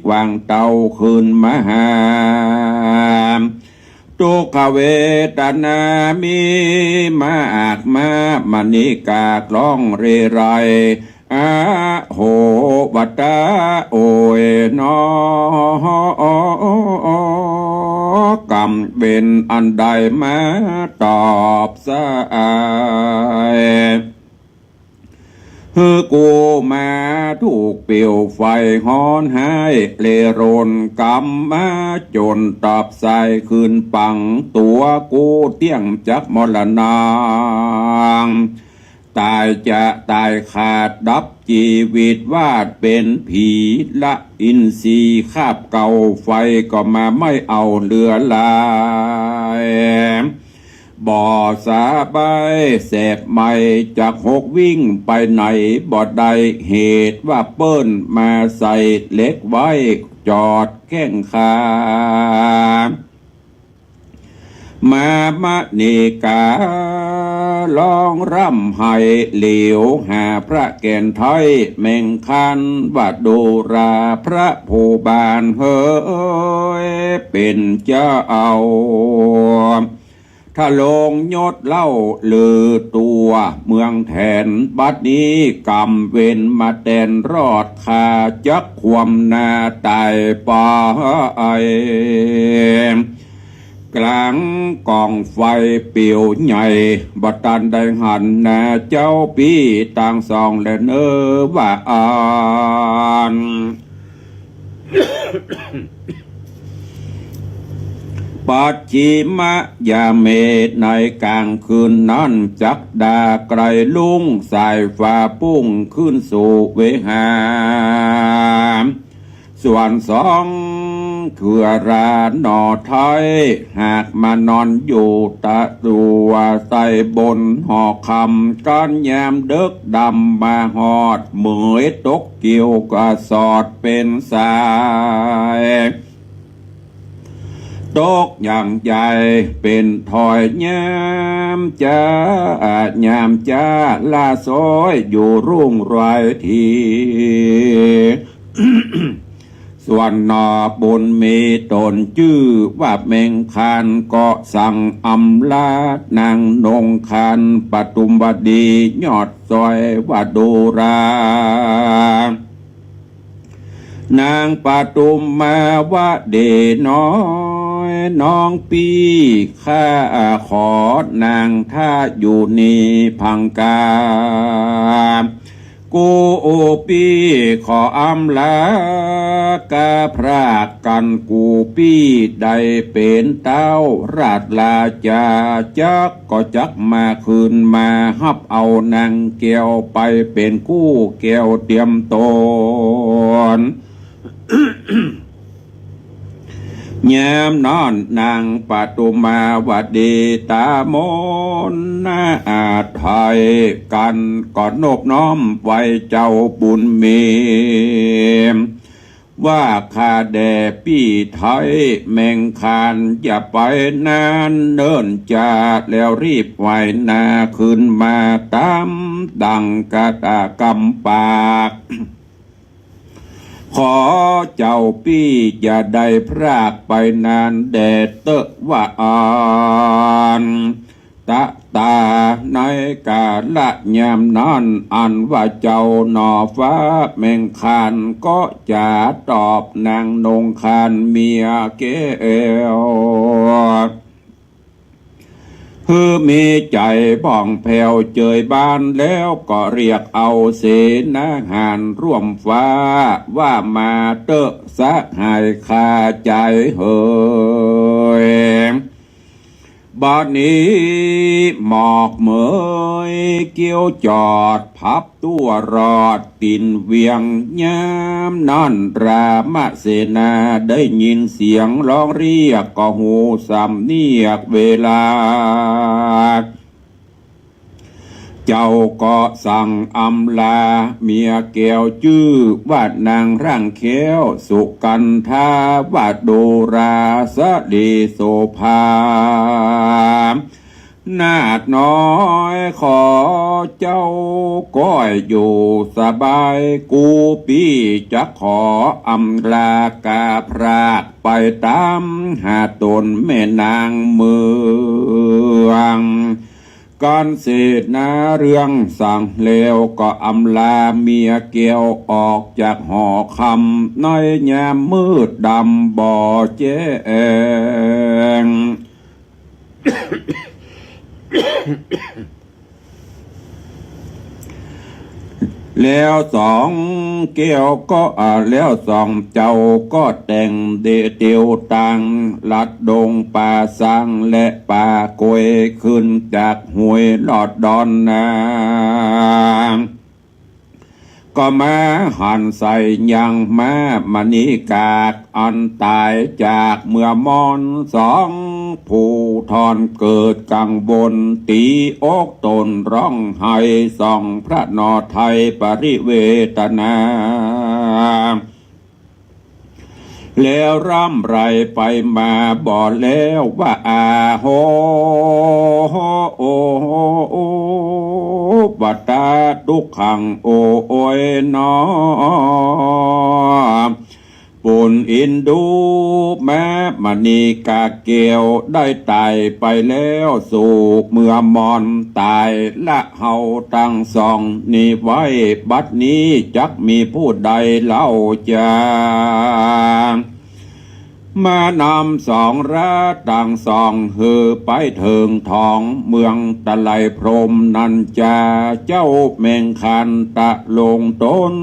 กวางเต่าคืนมหาทุกขเวทนามีมาอากมามณิกากล้องเรไรอาโหวัตตาโอยนอกรรมเป็นอันใดมาตอบสายฮือกูมาถูกเปลวไฟฮ้อนหายเลโรนกรรมมาจนตอบใส่คืนปังตัวกูเตี้ยงจักมรณางตายจะตายขาดดับชีวิตวาดเป็นผีละอินทรีย์คาบเก่าไฟก็มาไม่เอาเหลือลายบ่อสาบายแสบใหม่จากหกวิ่งไปไหนบ่ได้เหตุว่าเปิ้นมาใส่เล็กไว้จอดแข้งขามา มณีกาลองร่ำให้เหลียวหาพระแก่นไทยแม่งคันวัดดูราพระผู้บานเฮ้ยเป็นเจ้าเอาถ้าลงยศเล่าลือตัวเมืองแทนบัดนี้กำเว้นมาแตนรอดคาจักความนาตายป่ากลางกองไฟเปี่ยวใหญ่บัดตันได้หันนาเจ้าปีต่างสองและเนอว่าอ่านปัจฉิมยาเมในกลางคืนนั้นจักดาไกลลุงสายฟ้าพุ่งขึ้นสู่เวหาส่วนสองคือราหนอไทยหากมานอนอยู่ตะตัวใส่บนหอคำก้อนยามเดึกดำมาหอดเหมยตกเกี่ยวกะสอดเป็นสายตกอย่างใหญ่เป็นถอยยามจ้ายามจ้าลาซอยอยู่รุ่งไรที ส่วนนอบุญมีตนชื่อว่าเมงคานก็สั่งอำลานางนงคานปทุมวดียอดซอยวัดดูรานางปทุมมาวะเดน้อยน้องปีข้าขอนางท่าอยู่นี่พังกา กูโอปีขออำลากาพรากกันกูปีได้เป็นเต้าราชลาจาจักก็จักมาคืนมาฮับเอานางแก้วไปเป็นกู้แก้วเตรียมตน แย้มนอนนางปตุมาวดีตามนนาอาไทยกันก่อนนบน้อมไว้เจ้าบุญมีว่าข้าแด่พี่ไทยแมงคานอย่าไปนานเนิ่นจะแล้วรีบไหวนาขึ้นมาตามดังกะตากำปากขอเจ้าพี่อย่าได้พรากไปนานแดดเตอะว่าอ่านตะตาในกาละยามนั้นอันว่าเจ้าหนอฟ้าแมงคานก็จะตอบนางนงคานเมียแก้วคือมีใจบ้องแผ่วเจยบ้านแล้วก็เรียกเอาเสนาหารร่วมฟ้าว่ามาเตอะสะหายคาใจเฮยบัดนี้หมอกเหมยเกี่ยวจอดพับตัวรอดตินเวียงยามนั่นรามเสนาได้ยินเสียงร้องเรียกก็หูสำเนียกเวลาเจ้าก็สั่งอำลาเมียแก้วจื้อว่านางร่างเขียวสุกันทาวาโดราสดีโสภานาดน้อยขอเจ้าก้อยอยู่สบายกูพี่จะขออำลากาพรากไปตามหาตนแม่นางเมืองการเสดนาเรื่องสั่งเลวก็อำลาเมียเกี่ยวออกจากหอคำน้อยยามมืดดำบ่อแจ้ง แล้วสองเกี่ยวก็แล้วสองเจ้าก็แต่งเดียวตังลัดดงป่าสังและป่าโกยขึ้นจากห้วยหลอดดอนนาก็มาหันใส่ยังมามณีกากอันตายจากเมื่อมอนสองผู้ทอนเกิดกังบนตีอกตนร้องไห้ส่องพระนอไทยปริเวตนาแล้วร่ำไรไปมาบอกแล้วว่าอาโหโอโอบัตตาทุกขังโอโอยนอปุนอินดูแม้มณีกาเกียวได้ตายไปแล้วสู่เมื่อมอนตายละเฮาตั้งสองนี่ไว้บัดนี้จักมีผู้ใดเล่าจามานำสองราต่างสองเฮือไปเถิงทองเมืองตะไลพรมนันจาเจ้าแมงคันตะลงต้น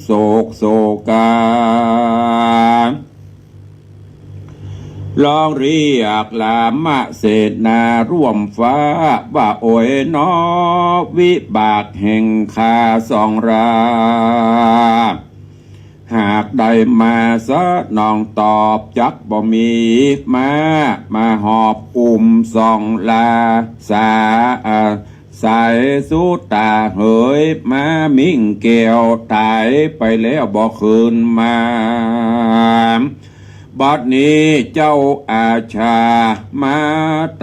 โศกโศกาลองเรียกลามะเศษนาร่วมฟ้าว่าโอยนอวิบากแห่งคาสองราหากได้มาซะน้องตอบจักบ่มีมาหอบอุ้มสองลาสายสุตาเฮยมามิ่งเกี่ยวตายไปแล้วบ่คืนมาบัดนี้เจ้าอาชามา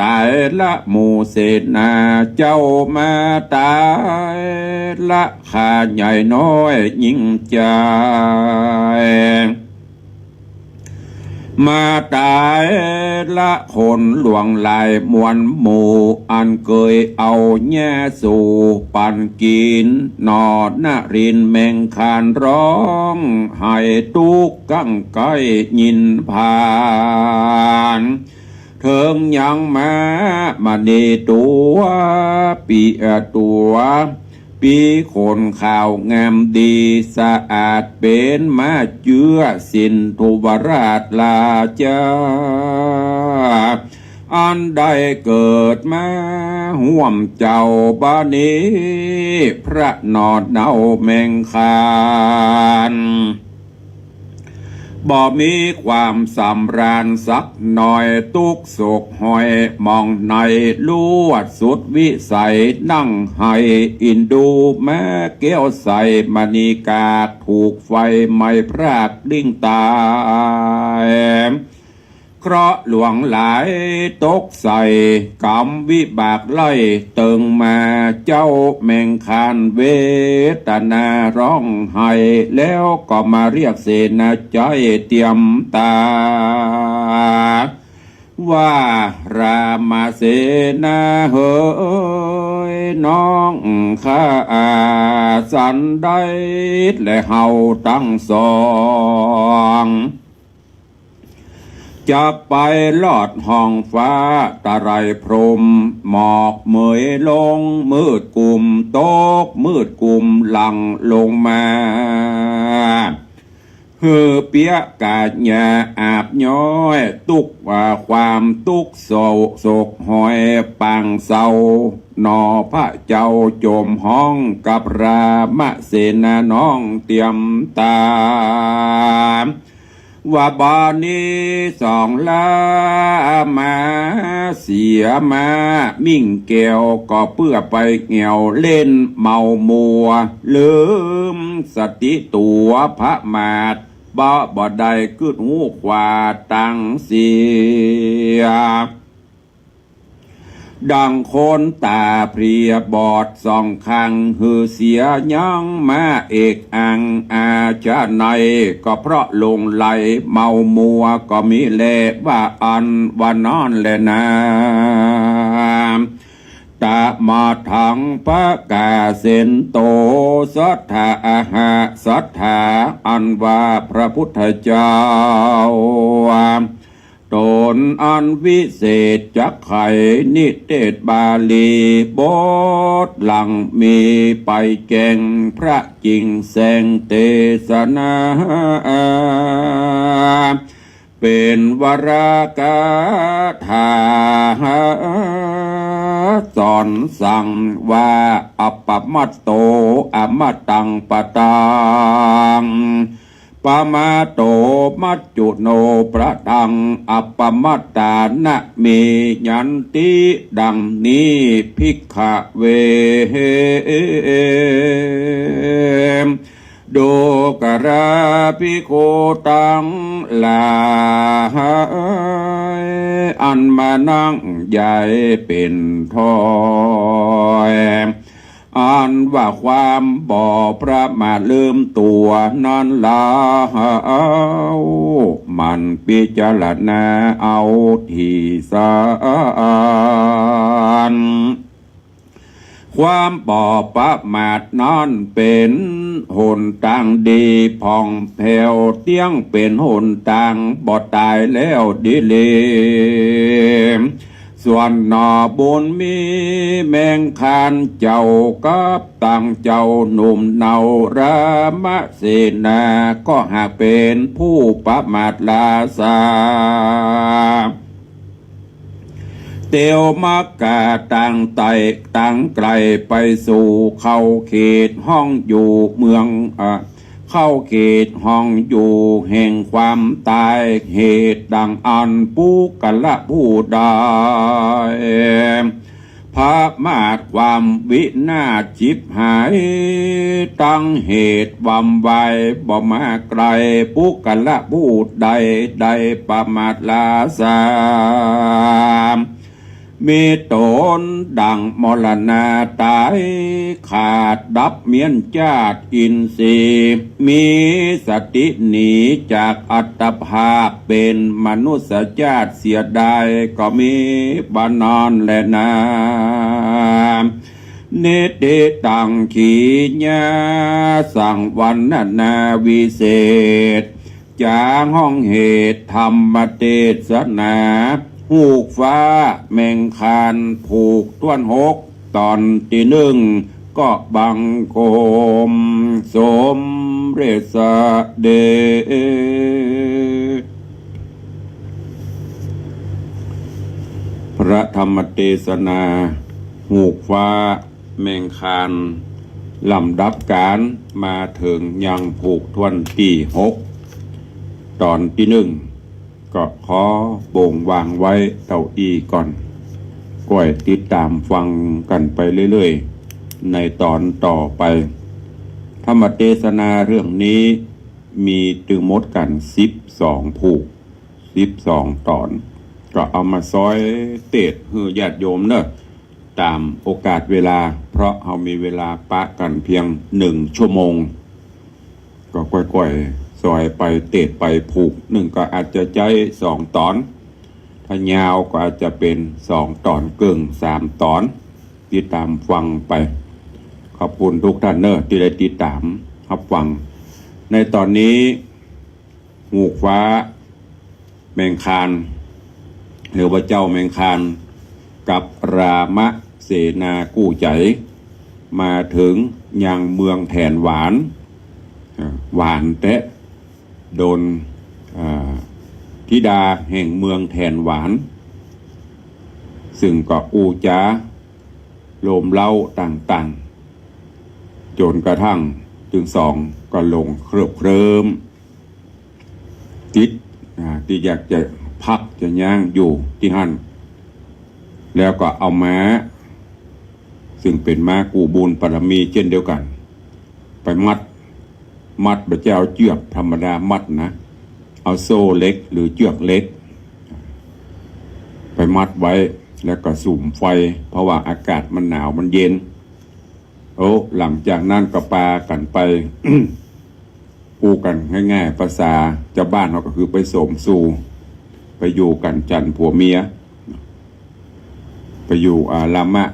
ตายละหมู่เสนาเจ้ามาตายละข้าใหญ่น้อยยิ่งใจมาตายละคนหลวงลายมวลหมู่อันเคยเอาแง่สู่ปันกินนอดนรินแมงคานร้องให้ตุกกังไกยินผ่านเถิงยังมาดีตัวปีตัว ปีคนข่าวงามดีสะอาดเป็นมาเจือสินทุวราชลาจาอันได้เกิดมาห่วมเจ้าบานีพระนอดเนาแมงคานบ่มีความสำราญสักหน่อยตุกโศกหอยมองในลวดสุดวิสัยนั่งให้อินดูแม่เกี้ยวใสมณีกาถูกไฟไหม้พรากดิ้งตายเคราะห์หลวงหลายตกใส่กรรมวิบากไล่เติงมาเจ้าแมงคานเวทนาร้องไห้แล้วก็มาเรียกเสนาใจเตรียมตาว่ารามาเสนาเฮยน้องข้าสันได้และเฮาตั้งสองจะไปลอดห้องฟ้าตะไรพรมหมอกเมยลงมืดกุมตกมืดกุมหลังลงมาเฮือเปียกาดหญ้าอาบย้อยตุกว่าความตุกโศกหอยปังเศร้านอพระเจ้าโจมห้องกับรามเสนาน้องเตรียมตาว่าบานี้สองลามาเสียมามิ่งแก้วก็เพื่อไปเหี่ยวเล่นเมามัวลืมสติตัวพระมาดบ่ได้กึดหูขวาตั้งเสียดังคนตาเพรียบอดสองข้างหือเสียยังมาเอกอังอาชาในก็เพราะลงไหลเมามัวก็มีแลว่าอันว่านอนแลนะตามาทังพระกาเสนโตสัทธาอาหาสัทธาอันว่าพระพุทธเจ้าตนอันวิเศษจักไขนิเทศบาลีบทหลังมีไปแก่งพระจริงแสงเทศนาเป็นวรากาถาสอนสั่งว่าอัปปมัตโตอมตังปตังปามาโตมัจจุโนประทังอัปปมัตตานะเมยันติดังนี้ภิกขเวโดกราภิกขุตังลาอันมานั่งใหญ่เป็นทอยอันว่าความบ่ประมาทลืมตัวนั้นลามันพิจารณาเอาที่สานความบ่ประมาทนั้นเป็นหนทางดีผ่องแผ้วเตี้ยงเป็นหนทางบ่ตายแล้วดิเลส่วนหนอบุญมีแมงคานเจ้ากับตั้งเจ้าหนุ่มเนารามเสนาก็หากเป็นผู้ประมาทลาสาเตียวมักกาตั้งไต่ตั้งไกลไปสู่เข้าเขตห้องอยู่เมืองเข้าเขตห้องอยู่แห่งความตายเหตุดังอันปูกัละผู้ใดพระมาทความวินาศจิบหายตั้งเหตุวำไวบ่มาไกลปุกัละผู้ใดได้ประมาทลาสามมีตนดังมรณาตายขาดดับเมียนจาตอินทรีย์มีสติหนีจากอัตภาพเป็นมนุษยชาติเสียดายก็มีบานอนและนาเนติตังขีญาสังวันนาวิเศษจางห้องเหตุธรรมเทศนาหูกฟ้าแมงคานผูกต้วนหกตอนที่หนึ่ง ก็บังคมสมเด็จสเดชพระธรรมเทศนาหูกฟ้าแมงคานลำดับการมาถึงยังผูกทวนที่6ตอนที่1ก็ขอโป่งวางไว้เต้าอี้ก่อนก้อยติดตามฟังกันไปเรื่อยๆในตอนต่อไปธรรมเทศนาเรื่องนี้มีตึงมดกัน12ผูก12ตอนก็เอามาซอยเตดให้ญาติโยมเนอะตามโอกาสเวลาเพราะเรามีเวลาปะกันเพียง1 ชั่วโมงก็ค่อยๆซอยไปเตดไปผูก1ก็อาจจะใจ2ตอนถ้ายาวก็อาจจะเป็น2ตอนเกิง3ตอนติดตามฟังไปขอบคุณทุกท่านเนอะที่ได้ติดตามรับฟังในตอนนี้หูกฟ้าแมงคานหรือว่าเจ้าแมงคานกับรามะเสนากู้ใจมาถึงยังเมืองแทนหวานหวานแตะโดนธิดาแห่งเมืองแทนหวานซึ่งก็อูจาโลมเล่าต่างๆจนกระทั่งถึง2ก็ลงเคลิ้มติดที่อยากจะพักจะย่างอยู่ที่หั่นแล้วก็เอาม้าซึ่งเป็นม้ากูบุญปรมีเช่นเดียวกันไปมัดพระเจ้าเจือกธรรมดามัดนะเอาโซ่เล็กหรือเจือกเล็กไปมัดไว้แล้วก็สุ่มไฟเพราะว่าอากาศมันหนาวมันเย็นหลังจากนั้นก็ปากันไป ปูกันง่ายๆภาษาเจ้าบ้านเขาก็คือไปสมสู่ไปอยู่กันจันผัวเมียไปอยู่ลามะ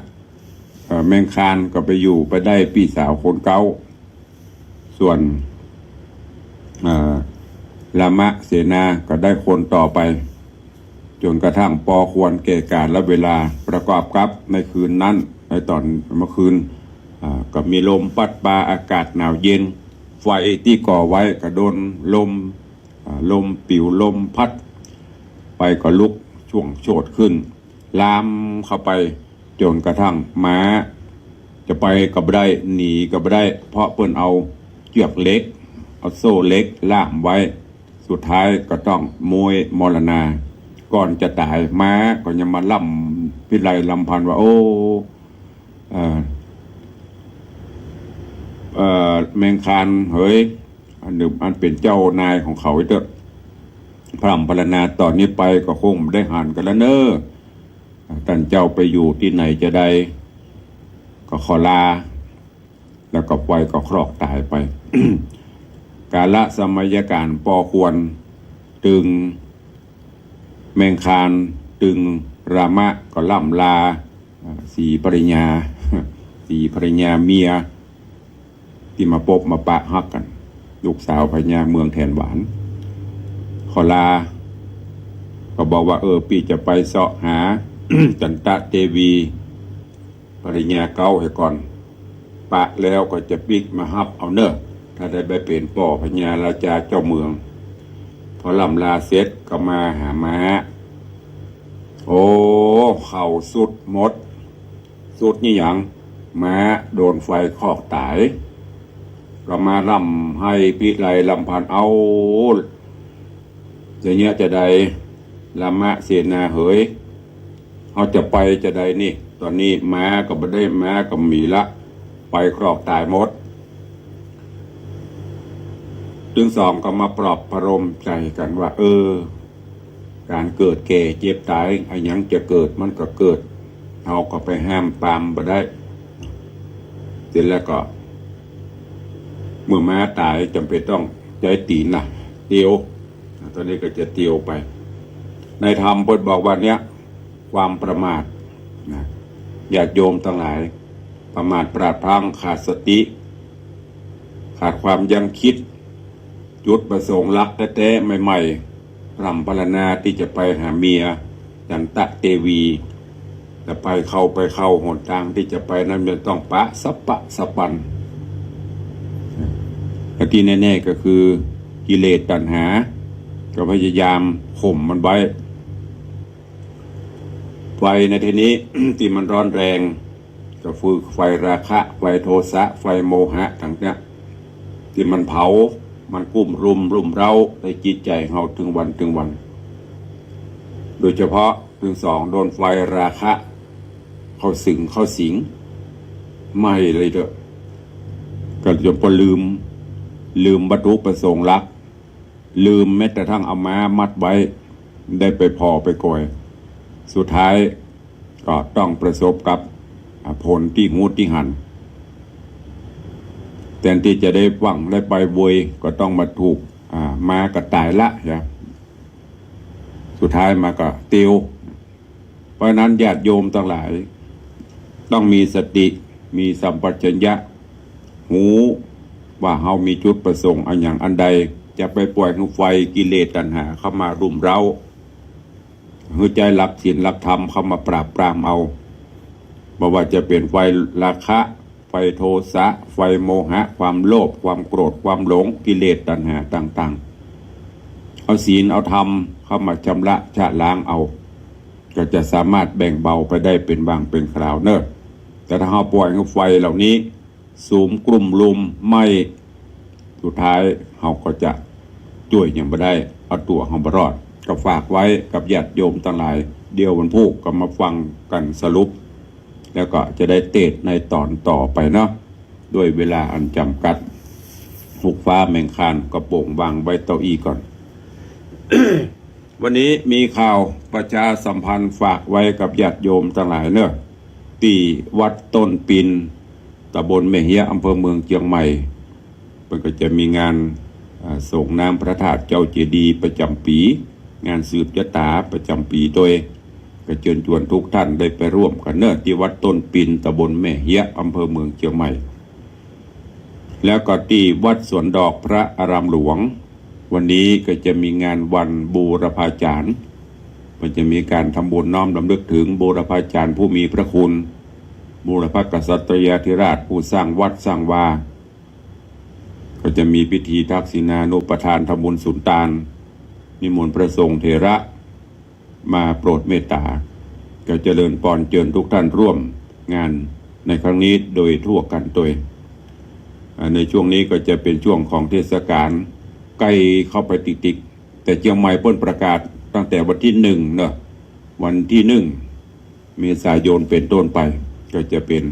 แมงคานก็ไปอยู่ไปได้พี่สาวคนเก่าส่วนลามะเสนาก็ได้คนต่อไปจนกระทั่งพอควรแก่การและเวลาประกอบกับในคืนนั้นในตอนเมื่อคืนก็มีลมพัดปาอากาศหนาวเย็นไฟที่ก่อไว้ก็โดนลมปิวลมพัดไปก็ลุกช่วงโชดขึ้นลามเข้าไปจนกระทั่งม้าจะไปกับได้หนีกับได้เพราะเพิ่นเอาเชือกเล็กเอาโซ่เล็กล่ามไว้สุดท้ายก็ต้องมวยมรณาก่อนจะตายม้าก็ยังมาล่ำพิไลลำพันว่าแมงคานเฮ้ยอันเป็นเจ้านายของเขาเถอะพร่ำพรรณนาตอนนี้ไปก็คงได้หันกันแล้วเนอะท่านเจ้าไปอยู่ที่ไหนจะได้ก็ขอลาแล้วก็ปล่อยก็ครอกตายไป กาลสมัยการปอควรตึงแมงคานตึงรามะก็ล่ำลาสีภริญา สีภริญาเมียที่มาพบมาปะฮักกันลูกสาวพญาเมืองแทนหวานขอลาก็บอกว่าปีจะไปเสาะหา จันตะเทวีภริญาเก่าให้ก่อนปะแล้วก็จะปิกมาฮับเอาเนอะถ้าได้ไปเป็นป่อพญาราชาเจ้าเมืองพอลำลาเสร็จก็มาหาม้าเข่าสุดหมดสุดนี่อย่างม้าโดนไฟคอกตายก็มาล่ำให้พิไลลำพันเอาอย่างเงี้ยจะได้ลามะเสนาเหยเอาจะไปจะได้นี่ตอนนี้ม้าก็ไม่ได้ม้าก็มีละไปครอกตายหมดจึง2ก็มาปลอบประโลมใจกันว่าการเกิดแก่เจ็บตายไอ้ยังจะเกิดมันก็เกิดเราก็ไปห้ามปามบ่ได้เสร็จแล้วก็เมื่อม้าตายจำเป็นต้องใจตีนเตียวตอนนี้ก็จะเตียวไปในธรรมเพิ่นบอกว่าเนี้ยความประมาทญาติโยมทั้งหลายประมาทพลาดพลั้งขาดสติขาดความยังคิดจุดประสงค์รักแท้ๆใหม่ๆพร่ำพรรณนาที่จะไปหาเมียจันตะเทวี แต่ไปเข้าหนทางที่จะไปนั้นมันต้องปะสะปันและที่แน่ๆก็คือกิเลสตัณหาก็พยายามข่มมันไว้ไฟในที่นี้ ที่มันร้อนแรงก็คือไฟราคะไฟโทสะไฟโมหะทั้งนี้ที่มันเผามันกุ้มรุมเร้าในจิตใจเราถึงวันโดยเฉพาะถึง2โดนไฟราคะเข้าสิงไม่เลยเด้อก็จนพอลืมวัตถุประสงค์หลักลืมแม้แต่ทั้งเอาม้ามัดไว้ได้ไปพอไปก่อยสุดท้ายก็ต้องประสบกับผลที่งูที่หันแทนที่จะได้หวังได้ไปบวยก็ต้องมาถูกม้ากระตายละนะสุดท้ายมาก็ติวเพราะนั้นญาติโยมทั้งหลายต้องมีสติมีสัมปชัญญะหูว่าเฮามีจุดประสงค์อันอย่างอันใดจะไปปล่อยให้ไฟกิเลสตัณหาเข้ามารุมเร้าหัวใจหลักศีลหลักธรรมเข้ามาปราบปรามเอาบ่ว่าจะเป็นไฟราคะไฟโทสะไฟโมหะความโลภความโกรธความหลงกิเลสตัณหาต่างๆเอาศีลเอาธรรมเข้ามาชำระชะล้างเอาก็จะสามารถแบ่งเบาไปได้เป็นบางเป็นคราวเนอะแต่ถ้าเราปล่อยให้ไฟเหล่านี้สูมกลุ่มลุมไม่สุดท้ายเราก็จะช่วยยังไม่ได้เอาตัวเราไปรอดก็ฝากไว้กับญาติโยมทั้งหลายเดี๋ยววันพุธก็มาฟังกันสรุปแล้วก็จะได้เทศในตอนต่อไปเนาะด้วยเวลาอันจำกัดหุกฟ้าแมงคานก็โป่งวางไว้เต้าอี้ก่อน วันนี้มีข่าวประชาสัมพันธ์ฝากไว้กับญาติโยมทั้งหลายเนอะที่วัดต้นปินตำบลแม่เฮียอำเภอเมืองเชียงใหม่มันก็จะมีงานส่งน้ำพระธาตุเจ้าเจดีย์ประจำปีงานสืบชะตาประจำปีโดยก็เชิญชวนทุกท่านได้ไปร่วมกันเนอะที่วัดต้นปินตำบลแม่เฮียอำเภอเมืองเชียงใหม่แล้วก็ที่วัดสวนดอกพระอารามหลวงวันนี้ก็จะมีงานวันบูรพาจารย์มันจะมีการทำบุญน้อมรำลึกถึงบูรพาจารย์ผู้มีพระคุณบูรพกษัตริยาธิราชผู้สร้างวัดสร้างวาก็จะมีพิธีทักษิณานุปทานทำบุญสุนทานนิมนต์พระสงฆ์เถระมาโปรดเมตตาก็เจริญพรเชิญทุกท่านร่วมงานในครั้งนี้โดยทั่วกันโดยในช่วงนี้ก็จะเป็นช่วงของเทศกาลใกล้เข้าไปติดๆแต่เชียงใหม่เพิ่นประกาศตั้งแต่วันที่1เนอะวันที่1เมษายนเป็นต้นไปก็จะเป็น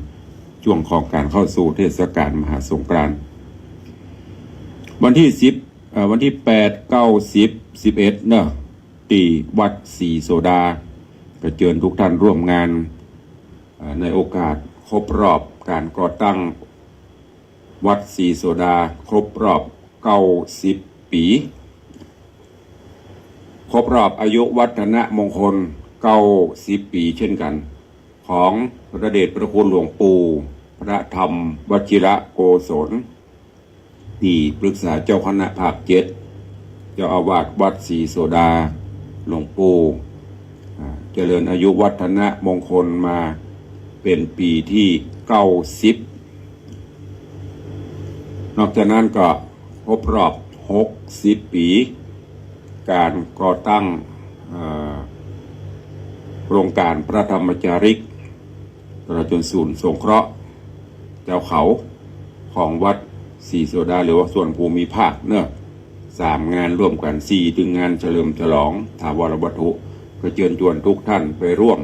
ช่วงของการเข้าสู่เทศกาลมหาสงกรานต์วันที่วันที่8 9 10 11เนอะที่วัดศรีโสดาก็เชิญทุกท่านร่วมงานในโอกาสครบรอบการก่อตั้งวัดศรีโสดาครบรอบ90 ปีครบรอบอายุวัฒนมงคล90 ปีเช่นกันของพระเดชพระคุณหลวงปู่พระธรรมวชิระโกศลที่ปรึกษาเจ้าคณะภาค7เจ้าอาวาสวัดศรีโสดาหลวงปู่เจริญอายุวัฒนมงคลมาเป็นปีที่90นอกจากนั้นก็ครบรอบ60 ปีการก่อตั้งโครงการพระธรรมจาริกตลอดจนศูนย์สงเคราะห์เจ้าเขาของวัดศรีโสดาหรือว่าส่วนภูมิภาคเนอะ3 งานร่วมกัน4 ถึงงานเฉลิมฉลองถาวรวัตถุก็เชิญชวนทุกท่านไปร่วม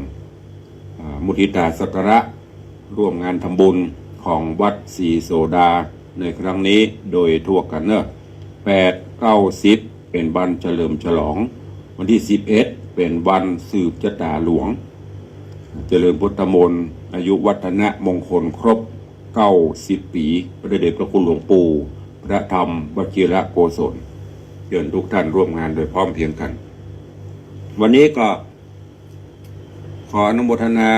มุทิตาสักการะร่วมงานทำบุญของวัดศรีโสดาในครั้งนี้โดยทั่วกันเนอะ8 9 10เป็นวันเฉลิมฉลองวันที่11เป็นวันสืบชะตาหลวงเจริญพุทธมนต์อายุวัฒนมงคลครบ90 ปีพระเดชพระคุณหลวงปู่พระธรรมวชิระโกศลเชิญทุกท่านร่วมงานโดยพร้อมเพรียงกันวันนี้ก็ขออนุโมทนา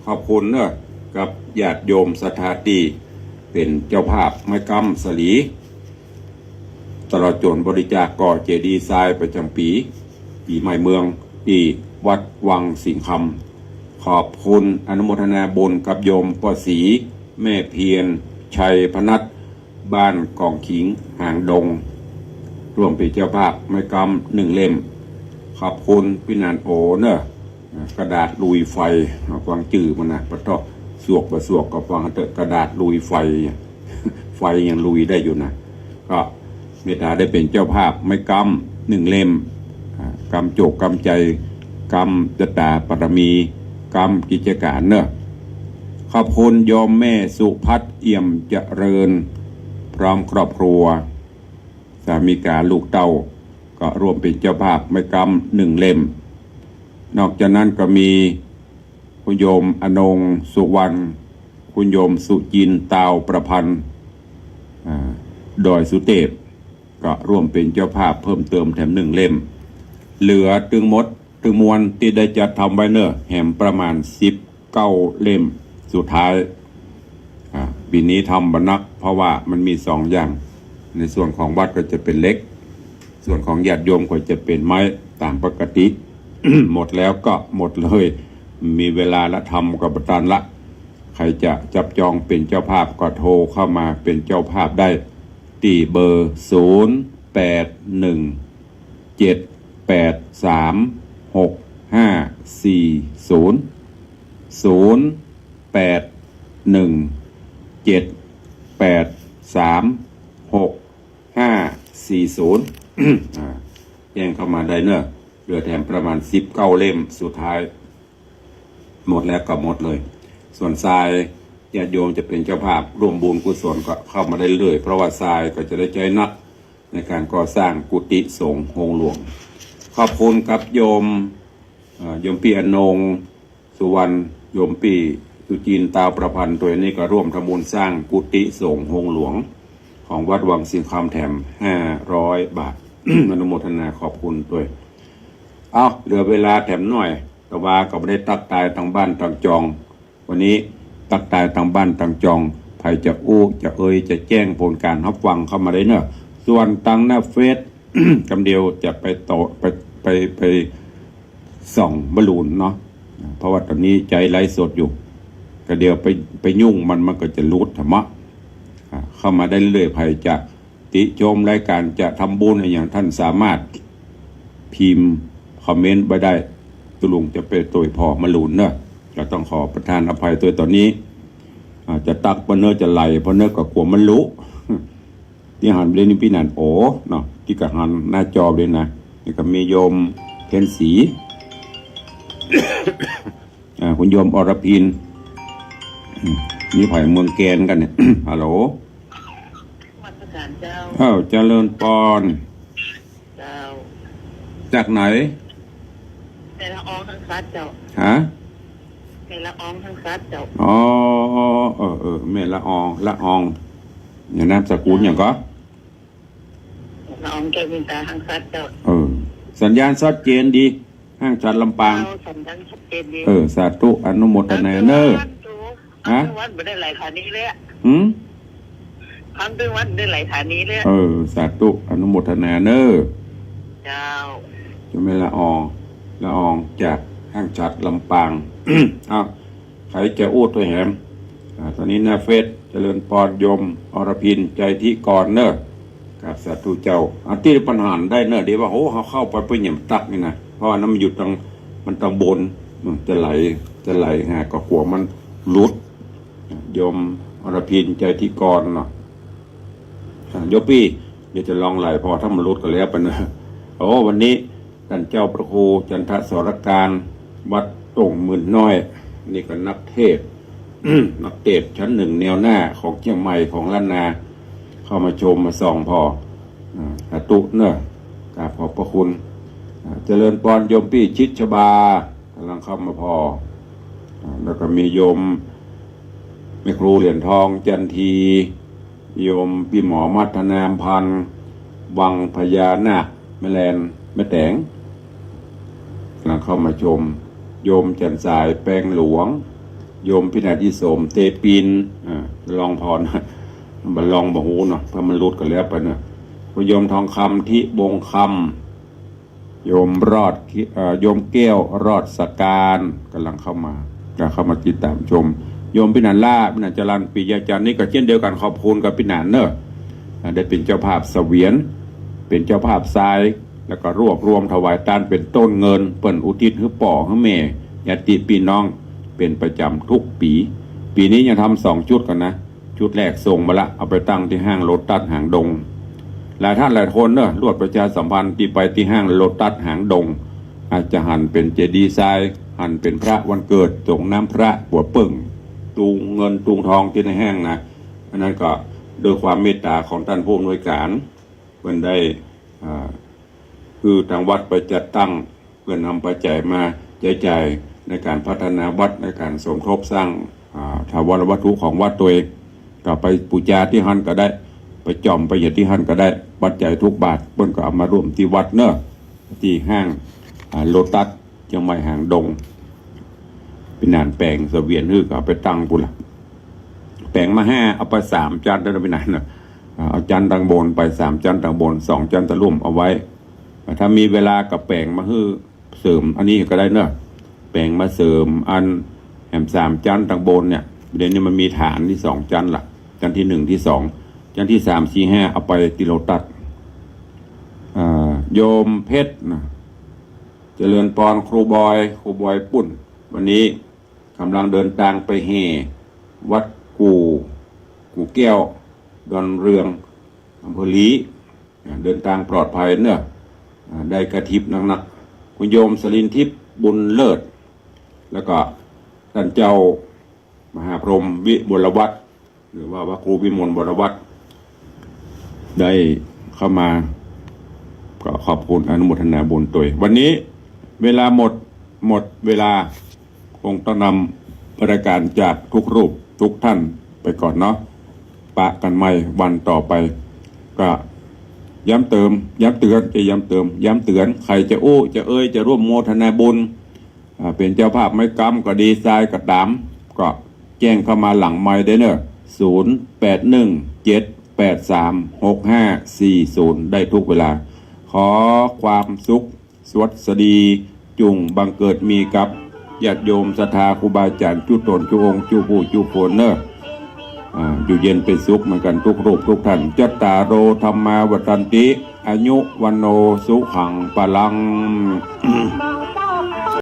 ขอบคุณเนอะกับญาติโยมศรัทธาที่เป็นเจ้าภาพไม้กำสลีตลอดจนบริจาคก่อเจดีย์ทรายประจำปีใหม่เมืองที่วัดวังสิงห์คำ ขอบคุณอนุโมทนาบุญกับโยมปอศรีแม่เพียรชัยพนัสบ้านกองขิงหางดงร่วมเป็นเจ้าภาพไม้กำ1 เล่มขอบคุณพี่นันโอเนอะกระดาษลุยไฟฟังจื่อมันนะปะเทาะสวกประสวกกับฟังเตอะกระดาษลุยไฟ ไฟยังลุยได้อยู่นะก็เมตตาได้เป็นเจ้าภาพไม้กำ1 เล่มกำโจกกำใจกำจตาปรมีกำกิจการเนอะขอบคุณโยมแม่สุพัฒน์เอี่ยมเจริญพร้อมครอบครัวสามีกาลูกเต้าก็ร่วมเป็นเจ้าภาพไม้กำ1 เล่มนอกจากนั้นก็มีคุณโยมอนงสุวรรณคุณโยมสุจินตาวประพันธ์ดอยสุเทพก็ร่วมเป็นเจ้าภาพเพิ่มเติมแถม1 เล่มเหลือตึงมวลที่ได้จัดทำไว้เนอะแหมประมาณ19 เล่มสุดท้ายปีนี้ทำบรรนักเพราะว่ามันมี2 อย่างในส่วนของวัดก็จะเป็นเล็กส่วนของญาติโยมก็จะเป็นไม้ตามปกติ หมดแล้วก็หมดเลยมีเวลาละทำกับประธานละใครจะจับจองเป็นเจ้าภาพก็โทรเข้ามาเป็นเจ้าภาพได้ที่เบอร์แจ้งเข้ามาได้เนอะเหลือแถมประมาณ19 เล่มสุดท้ายหมดแล้วก็หมดเลยส่วนทรายญาติโยมจะเป็นเจ้าภาพร่วมบุญกุศลก็เข้ามาได้เรื่อยเพราะว่าทรายก็จะได้ใจนักในการก่อสร้างกุฏิสงฆ์โฮงหลวงขอบคุณกับโยมปีอนงสุวรรณโยมปีสุจินตาวประพันธ์ตัวนี้ก็ร่วมทำบุญสร้างกุฏิสงฆ์โฮงหลวงของวัดวังสิงคำแถม500 บาท อนุโมทนาขอบคุณด้วยเอาเหลือเวลาแถมหน่อยแต่ว่าก็ไม่ได้ตักตายทางบ้านทางจองวันนี้ตักตายทางบ้านทางจองใครจะอู้จะจะแจ้งผลการรับฟังเข้ามาได้เนอะส่วนตังหน้าเฟซ กำเดียวจะไปต่อไปส่องบอลลูนเนาะเพราะว่าตอนนี้ใจไร้สดอยู่ก็เดียวไปยุ่งมันก็จะรูดธรรมะเข้ามาได้เรื่อยใครจะติชมรายการจะทำบุญอะไรอย่างท่านสามารถพิมพ์คอมเมนต์ไปได้ตุลุงจะเป็นตัวพอมาหลุนเนอะจะต้องขอประทานอภัยตัวตอนนี้จะตักปนเนอจะไหลปนเนอก็กลัวมันลุที่หันเลยนี่พี่นันโอเนาะที่กระหันหน้าจอเลยนะนี่ก็มีโยมเพนสี คุณโยมอรพินนี่ไผ่เมืองแกนกันเนี่ย ฮัลโหลเจ้าเจริญปอนเจ้าจากไหนแม่ละอองทั้งซัดเจ้าฮะแม่ละอองทั้งซัดเจ้าอ๋อแม่ละอองอย่างนามสกุลอย่างก็ละอองแกวินตาทั้งซัดเจ้าสัญญาณชัดเจนดีห้างจัดลำปางสัญญาณชัดเจนดีสาธุอนุโมทนาเนอฮะวัดไม่ได้หลายฐานีเลยทำด้วยวัดได้หลายฐานีเลยสาธุอนุโมทนาเนอเจ้าจะไม่ละอองจากห้างจัดลำปางใครจะอู้ตัวแหมตอนนี้หน้าเฟซเจริญปอนยมอรพินใจที่ก่อนเนอกับสาธุเจ้าที่ปัญหาได้เนอเดี๋ยวว่าเขาเข้าไปเหยียบตักนี่นะเพราะว่าน้ำมันอยู่มันตรงบนจะไหลก็กลัวมันลุดยมอรพินใจที่ก่อนเนาะโยปี้เดี๋ยวจะลองไหลพอถ้ามันลุดก็แล้วไปเนอะวันนี้ท่านเจ้าพระครูจันทสรการวัดตงมื่นน้อยนี่ก็นักเทศ นักเทศชั้น1แนวหน้าของเชียงใหม่ของล้านนาเข้ามาชมมาส่องพอตุเนอะกราบขอบพระคุณเจริญปอนโยมปี้ชิดชบากำลังเข้ามาพอแล้วก็มีโยมแม่ครูเหรียญทองจันทีโยมพี่หมอมัฒนามพันธ์วังพญานาคแม่แลนแม่แตงกำลังเข้ามาชมโยมจันสายแปลงหลวงโยมพินาธิโสมเตปินลองพรบัลลองบหูเนาะเพราะมันรุดกันแล้วไปเนาะโยมทองคำที่บงคำโ โยมรอดโยมแก้วรอดสการกำลังเข้ามาติดตามชมโยมพินันล่าพินันจรันปิยาจันทร์นี่ก็เช่นเดียวกันขอบคุณกับพินันเนอะได้เป็นเจ้าภาพเสวียนเป็นเจ้าภาพทรายแล้วก็รวบรวมถวายทานเป็นต้นเงินเปิ่นอุทิศให้ป่อให้แม่ญาติพี่น้องเป็นประจำทุกปีนี้ยังทำ2 ชุดกันนะชุดแรกส่งมาละเอาไปตั้งที่ห้างโลตัสหางดงหลายท่านหลายคนเนอะรวดประชาสัมพันธ์ที่ไปที่ห้างโลตัสหางดงอาจจะหั่นเป็นเจดีย์ทรายหั่นเป็นพระวันเกิดส่งน้ำพระหัวปึ่งตุงเงินตุงทองที่ในห้างนะอันนั้นก็โดยความเมตตาของท่านผู้อำนวยการเพื่อนได้คือทางวัดไปจัดตั้งเพื่อนนำปัจจัยมาจ่ายในการพัฒนาวัดในการสมทบสร้างถาวรวัตถุของวัดตัวเองก็ไปปูจาที่หันก็ได้ไปจอมไปเหยียดที่หันก็ได้ปัจจัยทุกบาทเพื่อนก็เอามาร่วมที่วัดเนอะที่ห้างโลตัสยังไม่หางดงเป็นนานแปลงเสวียนก็เอาไปตั้งปุละแปลงมา5เอาไป3 จานได้เป็นนานเนอะเอาจานตังบนไป3 จานตังบน2 จานตะลุ่มเอาไว้ถ้ามีเวลากับแปลงมาเสริมอันนี้ก็ได้เนอะแปลงมาเสริมอันแหม3 จานตังบนเนี่ยเดี๋ยวนี้มันมีฐานที่2 จานละจานที่1ที่2จานที่3 4 5เอาไปติโลตัสโยมเพชรนะเจริญปอนครูบอยปุ่นวันนี้กำลังเดินทางไปแห่วัดกูแก้วดอนเรืองอำเภอลีเดินทางปลอดภัยเนอะได้กระทิบนักคุณโยมสลินทิพย์บุญเลิศแล้วก็ท่านเจ้ามหาพรหมวิบุรวัฒน์หรือว่าพระครูวิมลบุรวัฒน์ได้เข้ามาก็ขอบคุณอนุโมทนาบุญตัววันนี้เวลาหมดเวลาคงต้องนำรายการจากทุกรูปทุกท่านไปก่อนเนาะปะกันใหม่วันต่อไปก็ย้ำเตือนใครจะจะจะร่วมโมทนาบุญเป็นเจ้าภาพไม่กำก็ดีไซน์ก็ตามก็แจ้งเข้ามาหลังไมค์ได้เนอะ0817836540ได้ทุกเวลาขอความสุขสวัสดีจุงบังเกิดมีกับญาติโยมศรัทธาครูบาอาจารย์จุตนจุองจุผู้จุโพนเนออยู่เย็นเป็นสุขเหมือนกันทุกรูปทุกท่านจัตตาโรธรรมาวัฏันติอายุวันโนสุขังปะลัง มอง